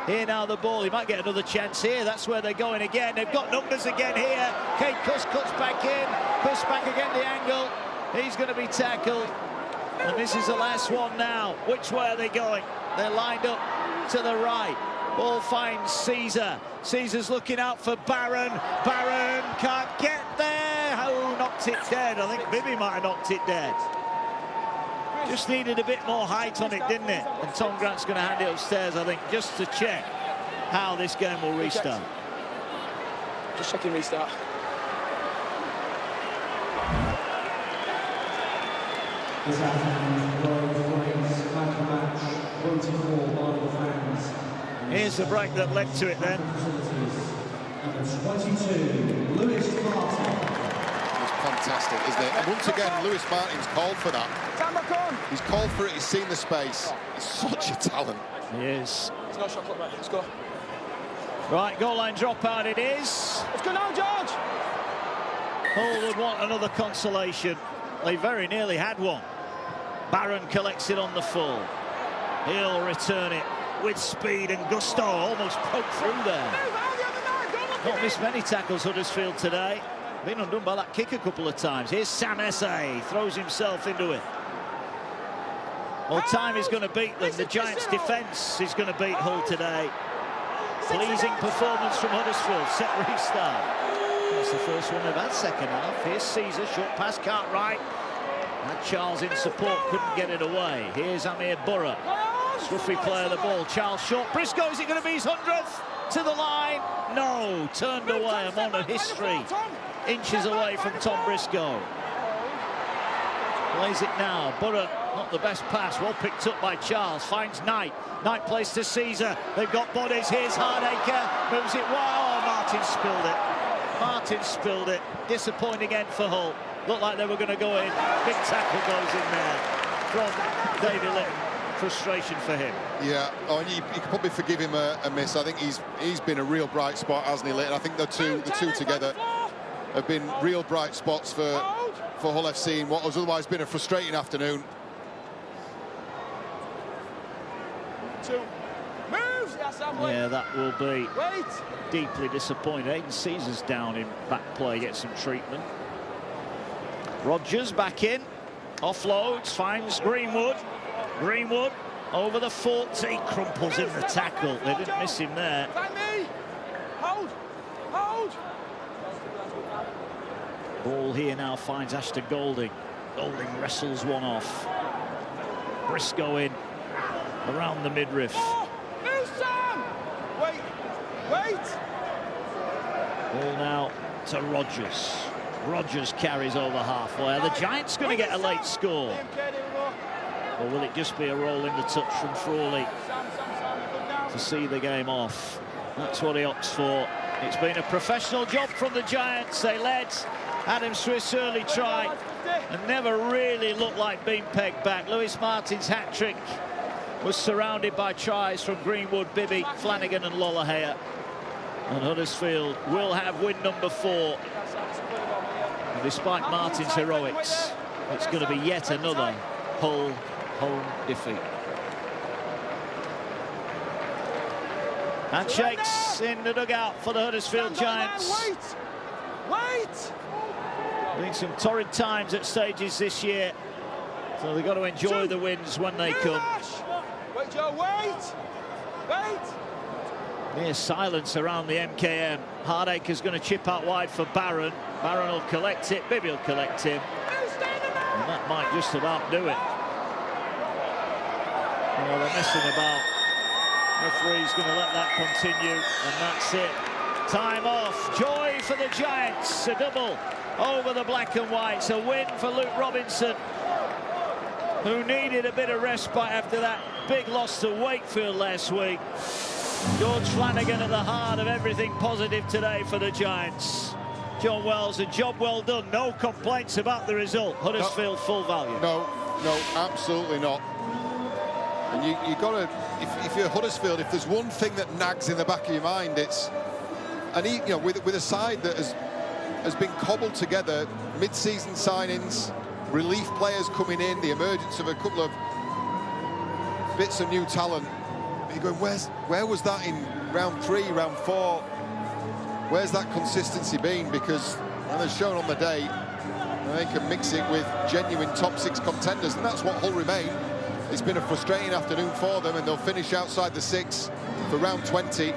Here now the ball, he might get another chance here. That's where they're going again. They've got numbers again here. Kate Kuss cuts back in. Kuss back again the angle. He's going to be tackled. And this is the last one now. Which way are they going? They're lined up to the right. Ball finds Caesar. Caesar's looking out for Barron. Barron can't get there. Oh, knocked it dead. I think Bibby might have knocked it dead. Just needed a bit more height on it, didn't it? And Tom Grant's going to hand it upstairs, I think, just to check how this game will restart. Just checking restart. This afternoon's World Race Match voted for by the fans. Here's the break that led to it then. Number 22, Lewis Martin. Fantastic, isn't it? And once again, Lewis Martin's called for that. He's called for it, he's seen the space. He's such a talent. He is. There's no shot clock, mate. Let's go. Right, goal line dropout it is. Let's go now, George. Hull would want another consolation. They very nearly had one. Barron collects it on the full. He'll return it with speed and gusto. Almost broke through there. Not missed many tackles, Huddersfield, today. Been undone by that kick a couple of times. Here's Sam Essay, throws himself into it. Well, time is going to beat them. The Giants' defence is going to beat Hull today. Pleasing performance from Huddersfield. Set restart. That's the first one they've had second half. Here's Caesar, short pass, Cartwright. Had Charles in support, couldn't get it away. Here's Amir Burra. Scruffy play of the ball. Charles short. Briscoe, is it going to be his 100th? To the line. No, turned away. A moment of history. Inches away from Tom Briscoe. Plays it now. Burra, not the best pass. Well picked up by Charles. Finds Knight. Knight plays to Caesar. They've got bodies. Here's Hardacre. Moves it. Wow, Martin spilled it. Martin spilled it. Disappointing end for Hull. Looked like they were going to go in. Big tackle goes in there from David Litton. Frustration for him. Yeah, and you could probably forgive him a miss. I think he's been a real bright spot, hasn't he, Litton? I think the two together have been real bright spots for Hull FC in what has otherwise been a frustrating afternoon. Yeah, that will be deeply disappointing. Aiden Caesar's down in back play, gets some treatment. Rogers back in, offloads, finds Greenwood. Greenwood over the 40, crumples in the tackle. They didn't miss him there. Hold. Ball here now finds Ashton Golding. Golding wrestles one off. Briscoe in around the midriff. Wait. Ball now to Rogers. Rogers carries over halfway. The Giants going to get a late score. Or will it just be a roll in the touch from Frawley to see the game off? That's what he opts for. It's been a professional job from the Giants. They led. Adam Swift's early try and never really looked like being pegged back. Lewis Martin's hat-trick was surrounded by tries from Greenwood, Bibby, Flanagan and Lollahea. And Huddersfield will have win number 4. And despite Martin's heroics, it's going to be yet another Hull home defeat. Handshakes in the dugout for the Huddersfield Giants. Wait! Been some torrid times at stages this year, so they've got to enjoy the wins when they come. Wait, Joe, wait! Wait! Near silence around the MKM. Hardacre's going to chip out wide for Barron. Barron will collect it. Maybe he'll collect him. And that might just about do it. Oh, they're messing about. Referee's going to let that continue, and that's it. Time off. Joy for the Giants. A double over the black and whites. A win for Luke Robinson, who needed a bit of respite after that big loss to Wakefield last week. George Flanagan at the heart of everything positive today for the Giants. John Wells, a job well done. No complaints about the result. Huddersfield full value. No, absolutely not. And you got to, if you're Huddersfield, if there's one thing that nags in the back of your mind, it's, and you know, with a side that has been cobbled together, mid-season signings, relief players coming in, the emergence of a couple of bits of new talent. You're going, where was that in round 3, round 4? Where's that consistency been? Because, as shown on the day, they can mix it with genuine top 6 contenders, and that's what Hull remain. It's been a frustrating afternoon for them, and they'll finish outside the 6 for round 20.